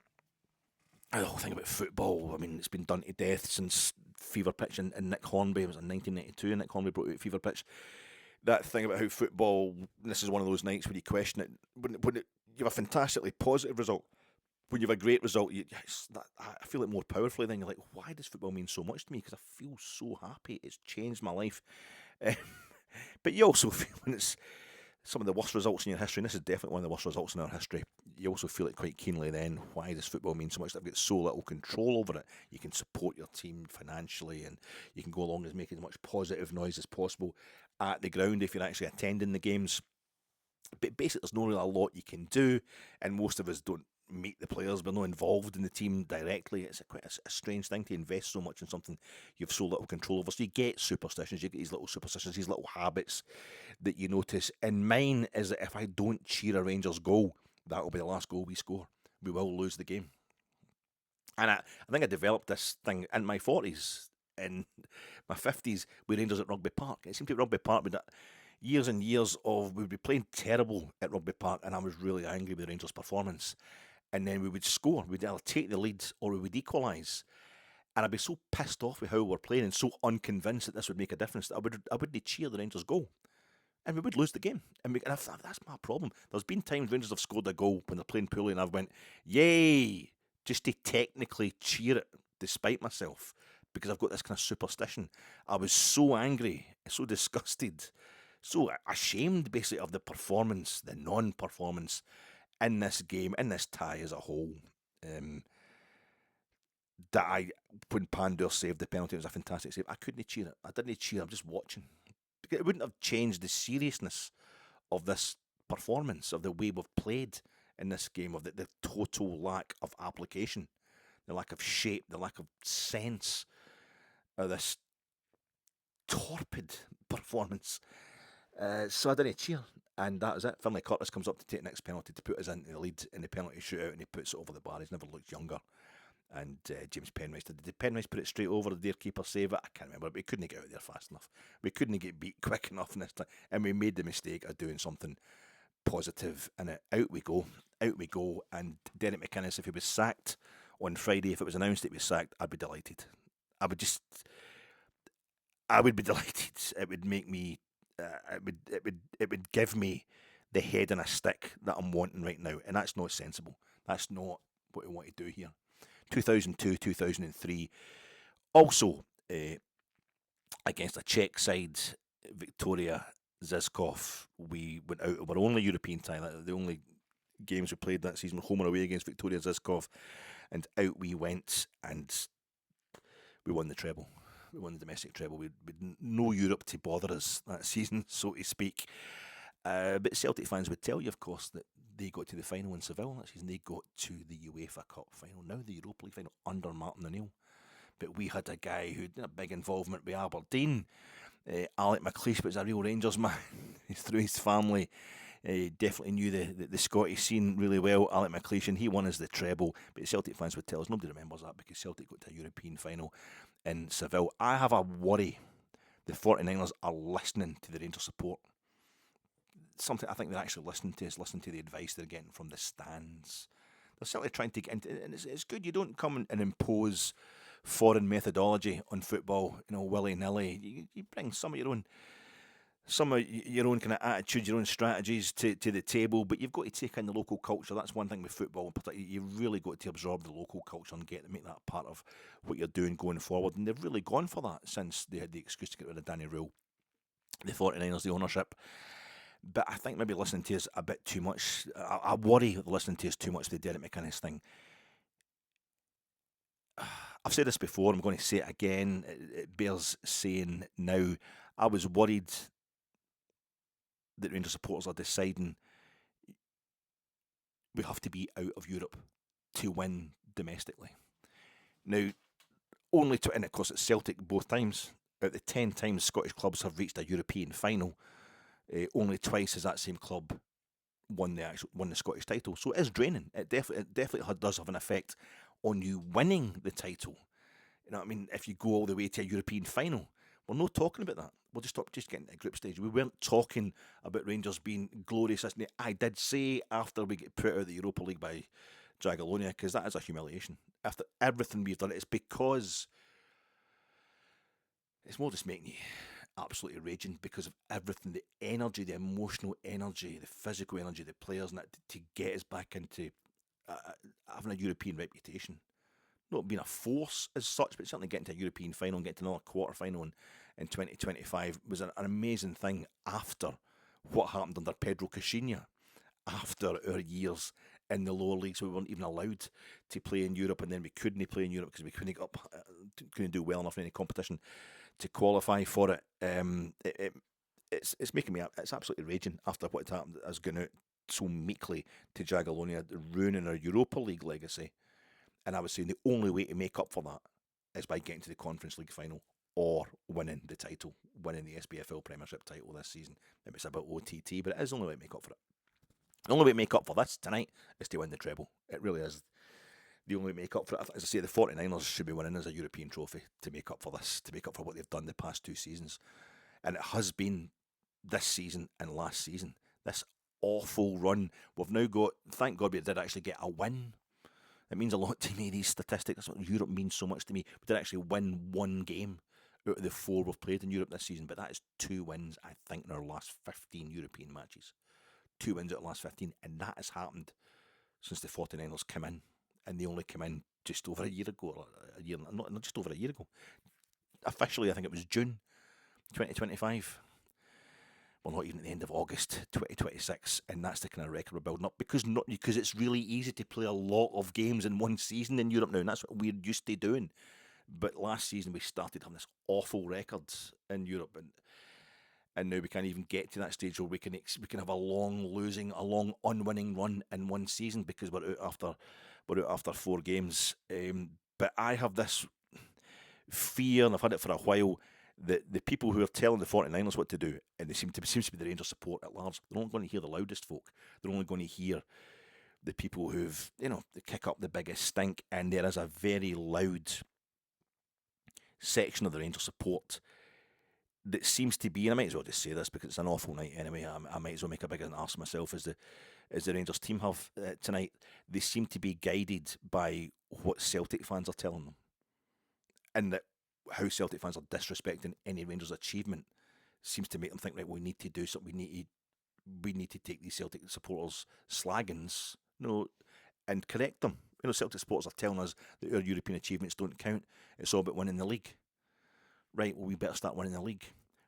The whole thing about football, I mean, it's been done to death since Fever Pitch and Nick Hornby. It was in 1992, Nick Hornby brought out Fever Pitch. That thing about how football, this is one of those nights when you question it. When you have a fantastically positive result, when you have a great result, I feel it more powerfully. Then you're like, why does football mean so much to me? Because I feel so happy. It's changed my life. But you also feel when it's some of the worst results in your history, and this is definitely one of the worst results in our history, you also feel it quite keenly then. Why does football mean so much? They've got so little control over it. You can support your team financially, and you can go along and make as much positive noise as possible at the ground if you're actually attending the games. But basically, there's not really a lot you can do, and most of us don't meet the players. We're not involved in the team directly. It's quite a strange thing to invest so much in something you have so little control over. So you get superstitions, you get these little superstitions, these little habits that you notice. And mine is that if I don't cheer a Rangers goal, that will be the last goal we score. We will lose the game. And I think I developed this thing in my 40s. In my 50s, with Rangers at Rugby Park. It seemed to be Rugby Park with years and years of, we'd be playing terrible at Rugby Park, and I was really angry with the Rangers' performance. And then we would score. We'd either take the lead or we would equalise. And I'd be so pissed off with how we were playing and so unconvinced that this would make a difference that I wouldn't cheer the Rangers goal. And we would lose the game. And that's my problem. There's been times Rangers have scored a goal when they're playing poorly and I've went, yay, just to technically cheer it despite myself, because I've got this kind of superstition. I was so angry, so disgusted, so ashamed basically of the performance, the non-performance in this game, in this tie as a whole, that when Pandur saved the penalty, it was a fantastic save. I couldn't cheer it. I didn't cheer. I'm just watching. It wouldn't have changed the seriousness of this performance, of the way we've played in this game, of the total lack of application, the lack of shape, the lack of sense of this torpid performance. So I didn't cheer. And that was it. Finlay Curtis comes up to take the next penalty to put us into the lead in the penalty shootout, and he puts it over the bar. He's never looked younger. And James Penrice, did Penrice put it straight over? Did their keeper save it? I can't remember, but we couldn't get out there fast enough. We couldn't get beat quick enough in this time, and we made the mistake of doing something positive, and out we go. And Derek McInnes, if he was sacked on Friday, if it was announced that he was sacked, I'd be delighted. I would be delighted. It would make me. It would give me the head and a stick that I'm wanting right now, and that's not sensible. That's not what we want to do here. 2002, 2003, also against a Czech side, Victoria Zizkov, we went out of our only European tie, the only games we played that season, home and away against Victoria Zizkov, and out we went, and we won the treble. We won the domestic treble. We had no Europe to bother us that season, so to speak. But Celtic fans would tell you, of course, that they got to the final in Seville that season. They got to the UEFA Cup final, now the Europa League final, under Martin O'Neill. But we had a guy who had a big involvement with Aberdeen. Alec McLeish was a real Rangers man. Through his family, he definitely knew the Scottish scene really well. Alec McLeish, and he won us the treble. But Celtic fans would tell us nobody remembers that because Celtic got to a European final in Seville. I have a worry the 49ers are listening to the Rangers support. Something I think they're actually listening to the advice they're getting from the stands. They're certainly trying to get into it, and it's good. You don't come and impose foreign methodology on football, willy-nilly. You bring some of your own kind of attitude, your own strategies to the table, but you've got to take in the local culture. That's one thing with football in particular. You've really got to absorb the local culture and make that part of what you're doing going forward. And they've really gone for that since they had the excuse to get rid of Danny Rule, the 49ers, the ownership. But I think maybe listening to us a bit too much. I worry listening to us too much, the Derek McInnes thing. I've said this before, I'm going to say it again. It bears saying now. I was worried that Rangers supporters are deciding we have to be out of Europe to win domestically. Now, and of course it's Celtic both times. Out of the 10 times Scottish clubs have reached a European final, only twice has that same club won the Scottish title. So it is draining. It definitely does have an effect on you winning the title. You know what I mean? If you go all the way to a European final, we're not talking about that. We'll just getting to the group stage. We weren't talking about Rangers being glorious. I did say after we get put out of the Europa League by Jablonec, because that is a humiliation. After everything we've done, it's because it's more just making you absolutely raging because of everything, the energy, the emotional energy, the physical energy, the players, and that to get us back into having a European reputation. Not being a force as such, but certainly getting to a European final and getting to another quarter final in 2025 was an amazing thing after what happened under Pedro Caixhina, after our years in the lower leagues. We weren't even allowed to play in Europe, and then we couldn't play in Europe because we couldn't do well enough in any competition to qualify for it. It's making me, it's absolutely raging after what had happened as going out so meekly to Jablonec, ruining our Europa League legacy. And I was saying the only way to make up for that is by getting to the Conference League final or winning the title, winning the SPFL Premiership title this season. Maybe it's about OTT, but it is the only way to make up for it. The only way to make up for this tonight is to win the treble. It really is the only way to make up for it. As I say, the 49ers should be winning as a European trophy to make up for this, to make up for what they've done the past 2 seasons. And it has been this season and last season. This awful run. We've now got, thank God we did actually get a win. It means a lot to me, these statistics. That's what Europe means so much to me. We did actually win 1 game out of the 4 we've played in Europe this season, but that is 2 wins, I think, in our last 15 European matches. 2 wins out of the last 15, and that has happened since the 49ers came in, and they only came in just over a year ago, not just over a year ago. Officially, I think it was June 2025. Well, not even at the end of August 2026, and that's the kind of record we're building up because it's really easy to play a lot of games in one season in Europe now, and that's what we're used to doing. But last season we started having this awful record in Europe, and now we can't even get to that stage where we can have a long unwinning run in one season because we're out after 4 games. But I have this fear, and I've had it for a while, that the people who are telling the 49ers what to do, and they seems to be the Rangers support at large, they're only going to hear the loudest folk. They're only going to hear the people who've, they kick up the biggest stink, and there is a very loud section of the Rangers support that seems to be, and I might as well just say this because it's an awful night anyway, I might as well make a big arse myself as the Rangers team have tonight. They seem to be guided by what Celtic fans are telling them, and that how Celtic fans are disrespecting any Rangers achievement seems to make them think, right, we need to do something. We need to take these Celtic supporters' slaggings, and correct them. Celtic supporters are telling us that our European achievements don't count. It's all about winning the league. Right, well, we better start winning the league.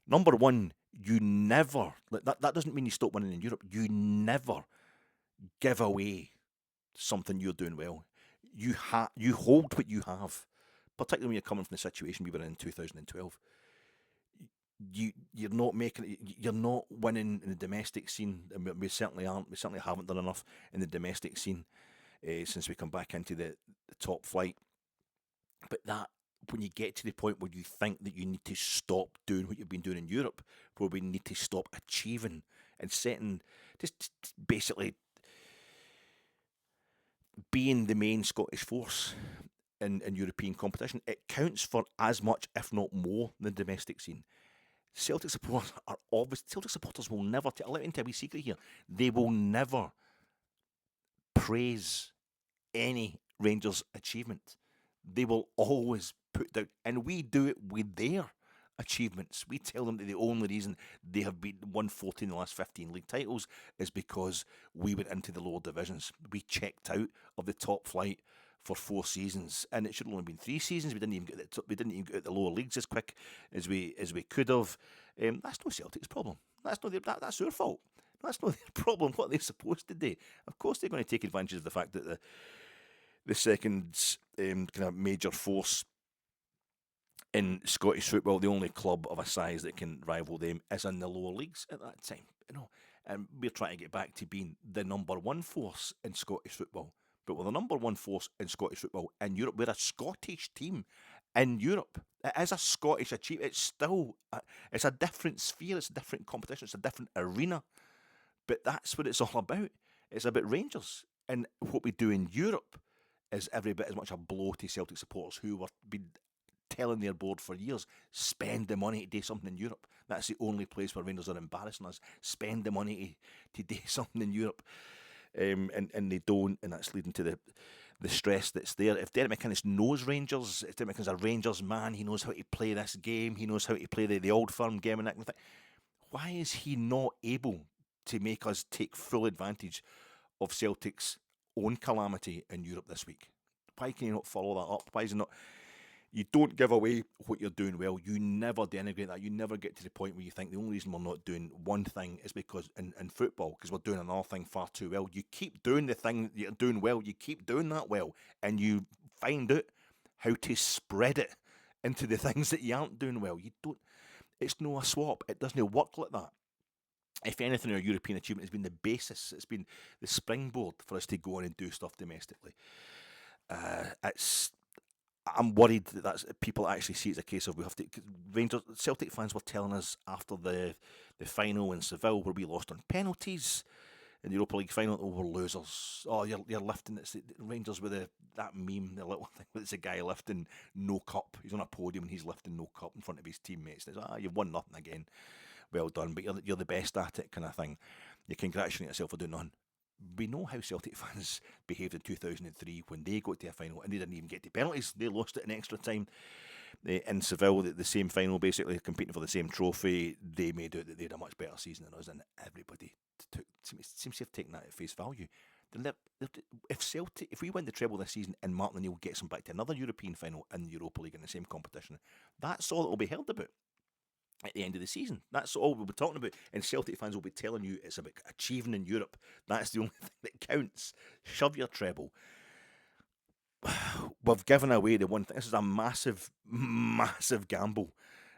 Number one, you never, that doesn't mean you stop winning in Europe. You never give away something you're doing well. You hold what you have, particularly when you're coming from the situation we were in 2012. You're not making it. You're not winning in the domestic scene, and we certainly aren't. We certainly haven't done enough in the domestic scene since we come back into the top flight. But that, when you get to the point where you think that you need to stop doing what you've been doing in Europe, where we need to stop achieving and setting, just basically being the main Scottish force in European competition, it counts for as much, if not more, than the domestic scene. Celtic supporters are obvious. Celtic supporters will never. Let me tell you a wee secret here. They will never praise any Rangers achievement. They will always put down, and we do it with their achievements. We tell them that the only reason they have won 14 in the last 15 league titles is because we went into the lower divisions. We checked out of the top flight for 4 seasons, and it should have only been 3 seasons. We didn't even get at the lower leagues as quick as we could have. That's no Celtic's problem. That's not that's their fault. That's not their problem. What are they supposed to do? Of course, they're going to take advantage of the fact that the second kind of major force in Scottish football, the only club of a size that can rival them, is in the lower leagues at that time. And we're trying to get back to being the number one force in Scottish football. But we're the number one force in Scottish football in Europe. We're a Scottish team in Europe. It is a Scottish achievement. It's still, it's a different sphere. It's a different competition. It's a different arena. But that's what it's all about. It's about Rangers. And what we do in Europe is every bit as much a blow to Celtic supporters who were been telling their board for years, spend the money to do something in Europe. That's the only place where Rangers are embarrassing us. Spend the money to do something in Europe. And they don't, and that's leading to the stress that's there. If Derek McInnes knows Rangers, if Derek McInnes is a Rangers man, he knows how to play this game, he knows how to play the old firm game and that kind of thing. Why is he not able to make us take full advantage of Celtic's own calamity in Europe this week? Why can you not follow that up? Why is it not? You don't give away what you're doing well. You never denigrate that. You never get to the point where you think the only reason we're not doing one thing is because in football, because we're doing another thing far too well. You keep doing the thing you're doing well. You keep doing that well, and you find out how to spread it into the things that you aren't doing well. You don't. It's no a swap. It doesn't work like that. If anything, our European achievement has been the basis. It's been the springboard for us to go on and do stuff domestically. I'm worried that people actually see it as a case of we have to. Rangers, Celtic fans were telling us after the final in Seville where we lost on penalties in the Europa League final, oh, we're losers. Oh, you're lifting it. Rangers with that meme, the little thing. It's a guy lifting no cup. He's on a podium and he's lifting no cup in front of his teammates. It's you've won nothing again. Well done, but you're the best at it, kind of thing. You congratulate yourself for doing nothing. We know how Celtic fans behaved in 2003 when they got to a final and they didn't even get to penalties. They lost it in extra time. In Seville, the same final, basically competing for the same trophy, they made out that they had a much better season than us, and everybody seems to have taken that at face value. If we win the treble this season and Martin O'Neill gets them back to another European final in the Europa League in the same competition, that's all it will be held about at the end of the season. That's all we'll be talking about, and Celtic fans will be telling you it's about achieving in Europe. That's the only thing that counts. Shove your treble. We've given away the one thing. This is a massive, massive gamble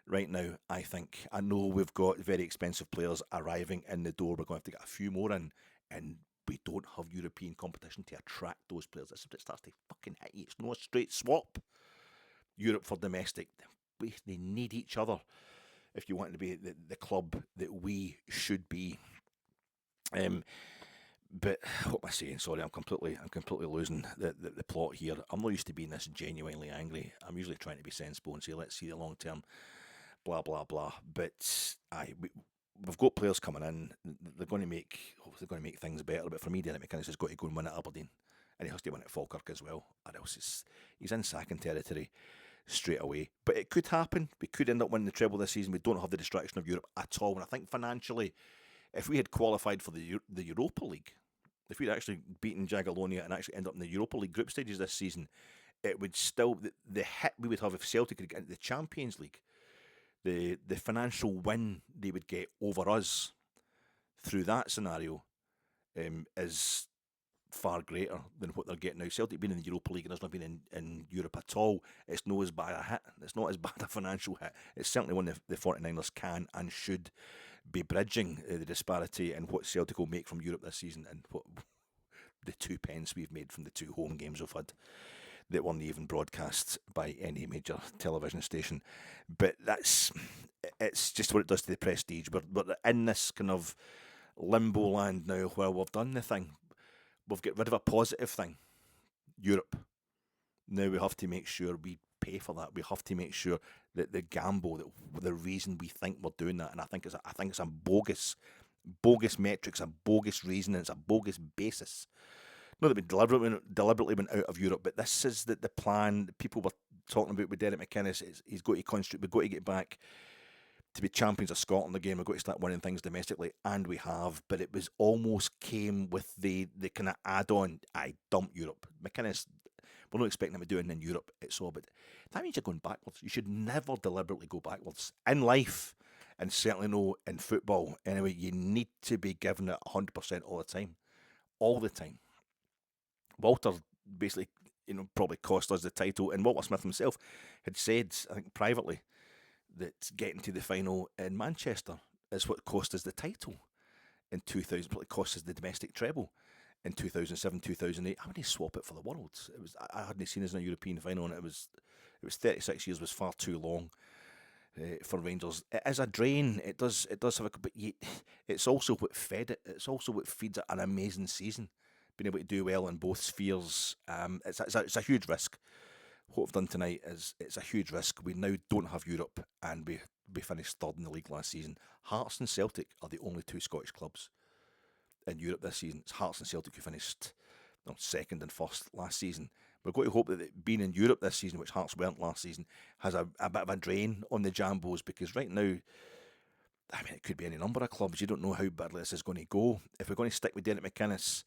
right now, I think. I know we've got very expensive players arriving in the door. We're going to have to get a few more in, and we don't have European competition to attract those players. That's what it starts to fucking hit you. It's no straight swap. Europe for domestic. They need each other if you want to be the club that we should be. But what am I saying? Sorry, I'm completely losing the plot here. I'm not used to being this genuinely angry. I'm usually trying to be sensible and say, let's see the long term, blah blah blah. But we've got players coming in. They're going to make things better. But for me, Derek McInnes has got to go and win at Aberdeen, and he has to win at Falkirk as well. Or else he's in sacking territory straight away. But it could happen. We could end up winning the treble this season. We don't have the distraction of Europe at all. And I think financially, if we had qualified for the Europa League, if we'd actually beaten Jablonec and actually end up in the Europa League group stages this season, it would still, the hit we would have if Celtic could get into the Champions League, the financial win they would get over us through that scenario is far greater than what they're getting now. Celtic being in the Europa League and us not being in Europe at all, it's not as bad a hit. It's not as bad a financial hit. It's certainly one the 49ers can and should be bridging the disparity in what Celtic will make from Europe this season and what the 2 pence we've made from the 2 home games we've had that weren't even broadcast by any major television station. But it's just what it does to the prestige. We're in this kind of limbo land now where we've done the thing. We've got rid of a positive thing, Europe. Now we have to make sure we pay for that. We have to make sure that the gamble, that the reason we think we're doing that, and I think it's a bogus metrics, a bogus reason, and it's a bogus basis. Not that we deliberately went out of Europe, but this is the plan that people were talking about with Derek McInnes. He's got to concentrate. We've got to get back to be champions of Scotland again. We've got to start winning things domestically, and we have. But it was almost came with the kind of add-on. I dump Europe. McInnes, we're not expecting him to do it in Europe. It's all, but that means you're going backwards. You should never deliberately go backwards in life, and certainly no in football. Anyway, you need to be giving it 100% all the time. Walter basically, probably cost us the title, and Walter Smith himself had said, I think privately, that getting to the final in Manchester is what cost us the title in 2000. Probably cost us the domestic treble in 2007, 2008. I wouldn't swap it for the world. It was I hadn't seen us in a European final, and it was 36 years was far too long for Rangers. It is a drain. It does have a, but it's also what fed it. It's also what feeds it an amazing season. Being able to do well in both spheres, it's a huge risk. What we've done tonight it's a huge risk. We now don't have Europe, and we finished third in the league last season. Hearts and Celtic are the only 2 Scottish clubs in Europe this season. It's Hearts and Celtic who finished second and first last season. We've got to hope that being in Europe this season, which Hearts weren't last season, has a bit of a drain on the Jambos, because right now, I mean, it could be any number of clubs. You don't know how badly this is going to go. If we're going to stick with Derek McInnes,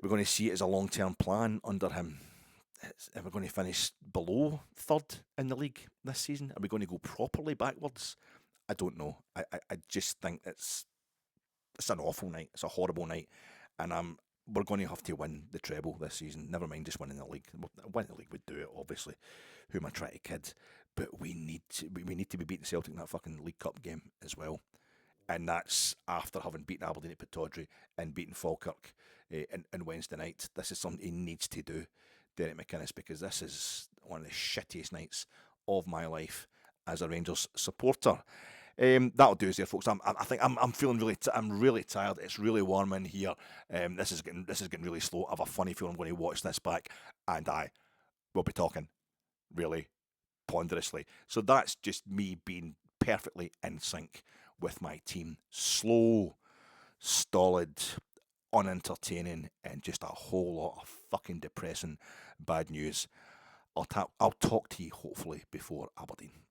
we're going to see it as a long-term plan under him. Are we going to finish below third in the league this season? Are we going to go properly backwards? I don't know. I just think it's an awful night. It's a horrible night, and we're going to have to win the treble this season. Never mind just winning the league. Winning the league would do it, obviously. Who am I trying to kid? But we need to be beating Celtic in that fucking League Cup game as well. And that's after having beaten Aberdeen at Pittodrie and beaten Falkirk in Wednesday night. This is something he needs to do, Derek McInnes, because this is one of the shittiest nights of my life as a Rangers supporter. That'll do us there, folks. I think I'm feeling I'm really tired. It's really warm in here. This is getting really slow. I have a funny feeling I'm going to watch this back, and I will be talking really ponderously. So that's just me being perfectly in sync with my team. Slow, stolid, unentertaining, and just a whole lot of fucking depressing bad news. I'll talk to you hopefully before Aberdeen.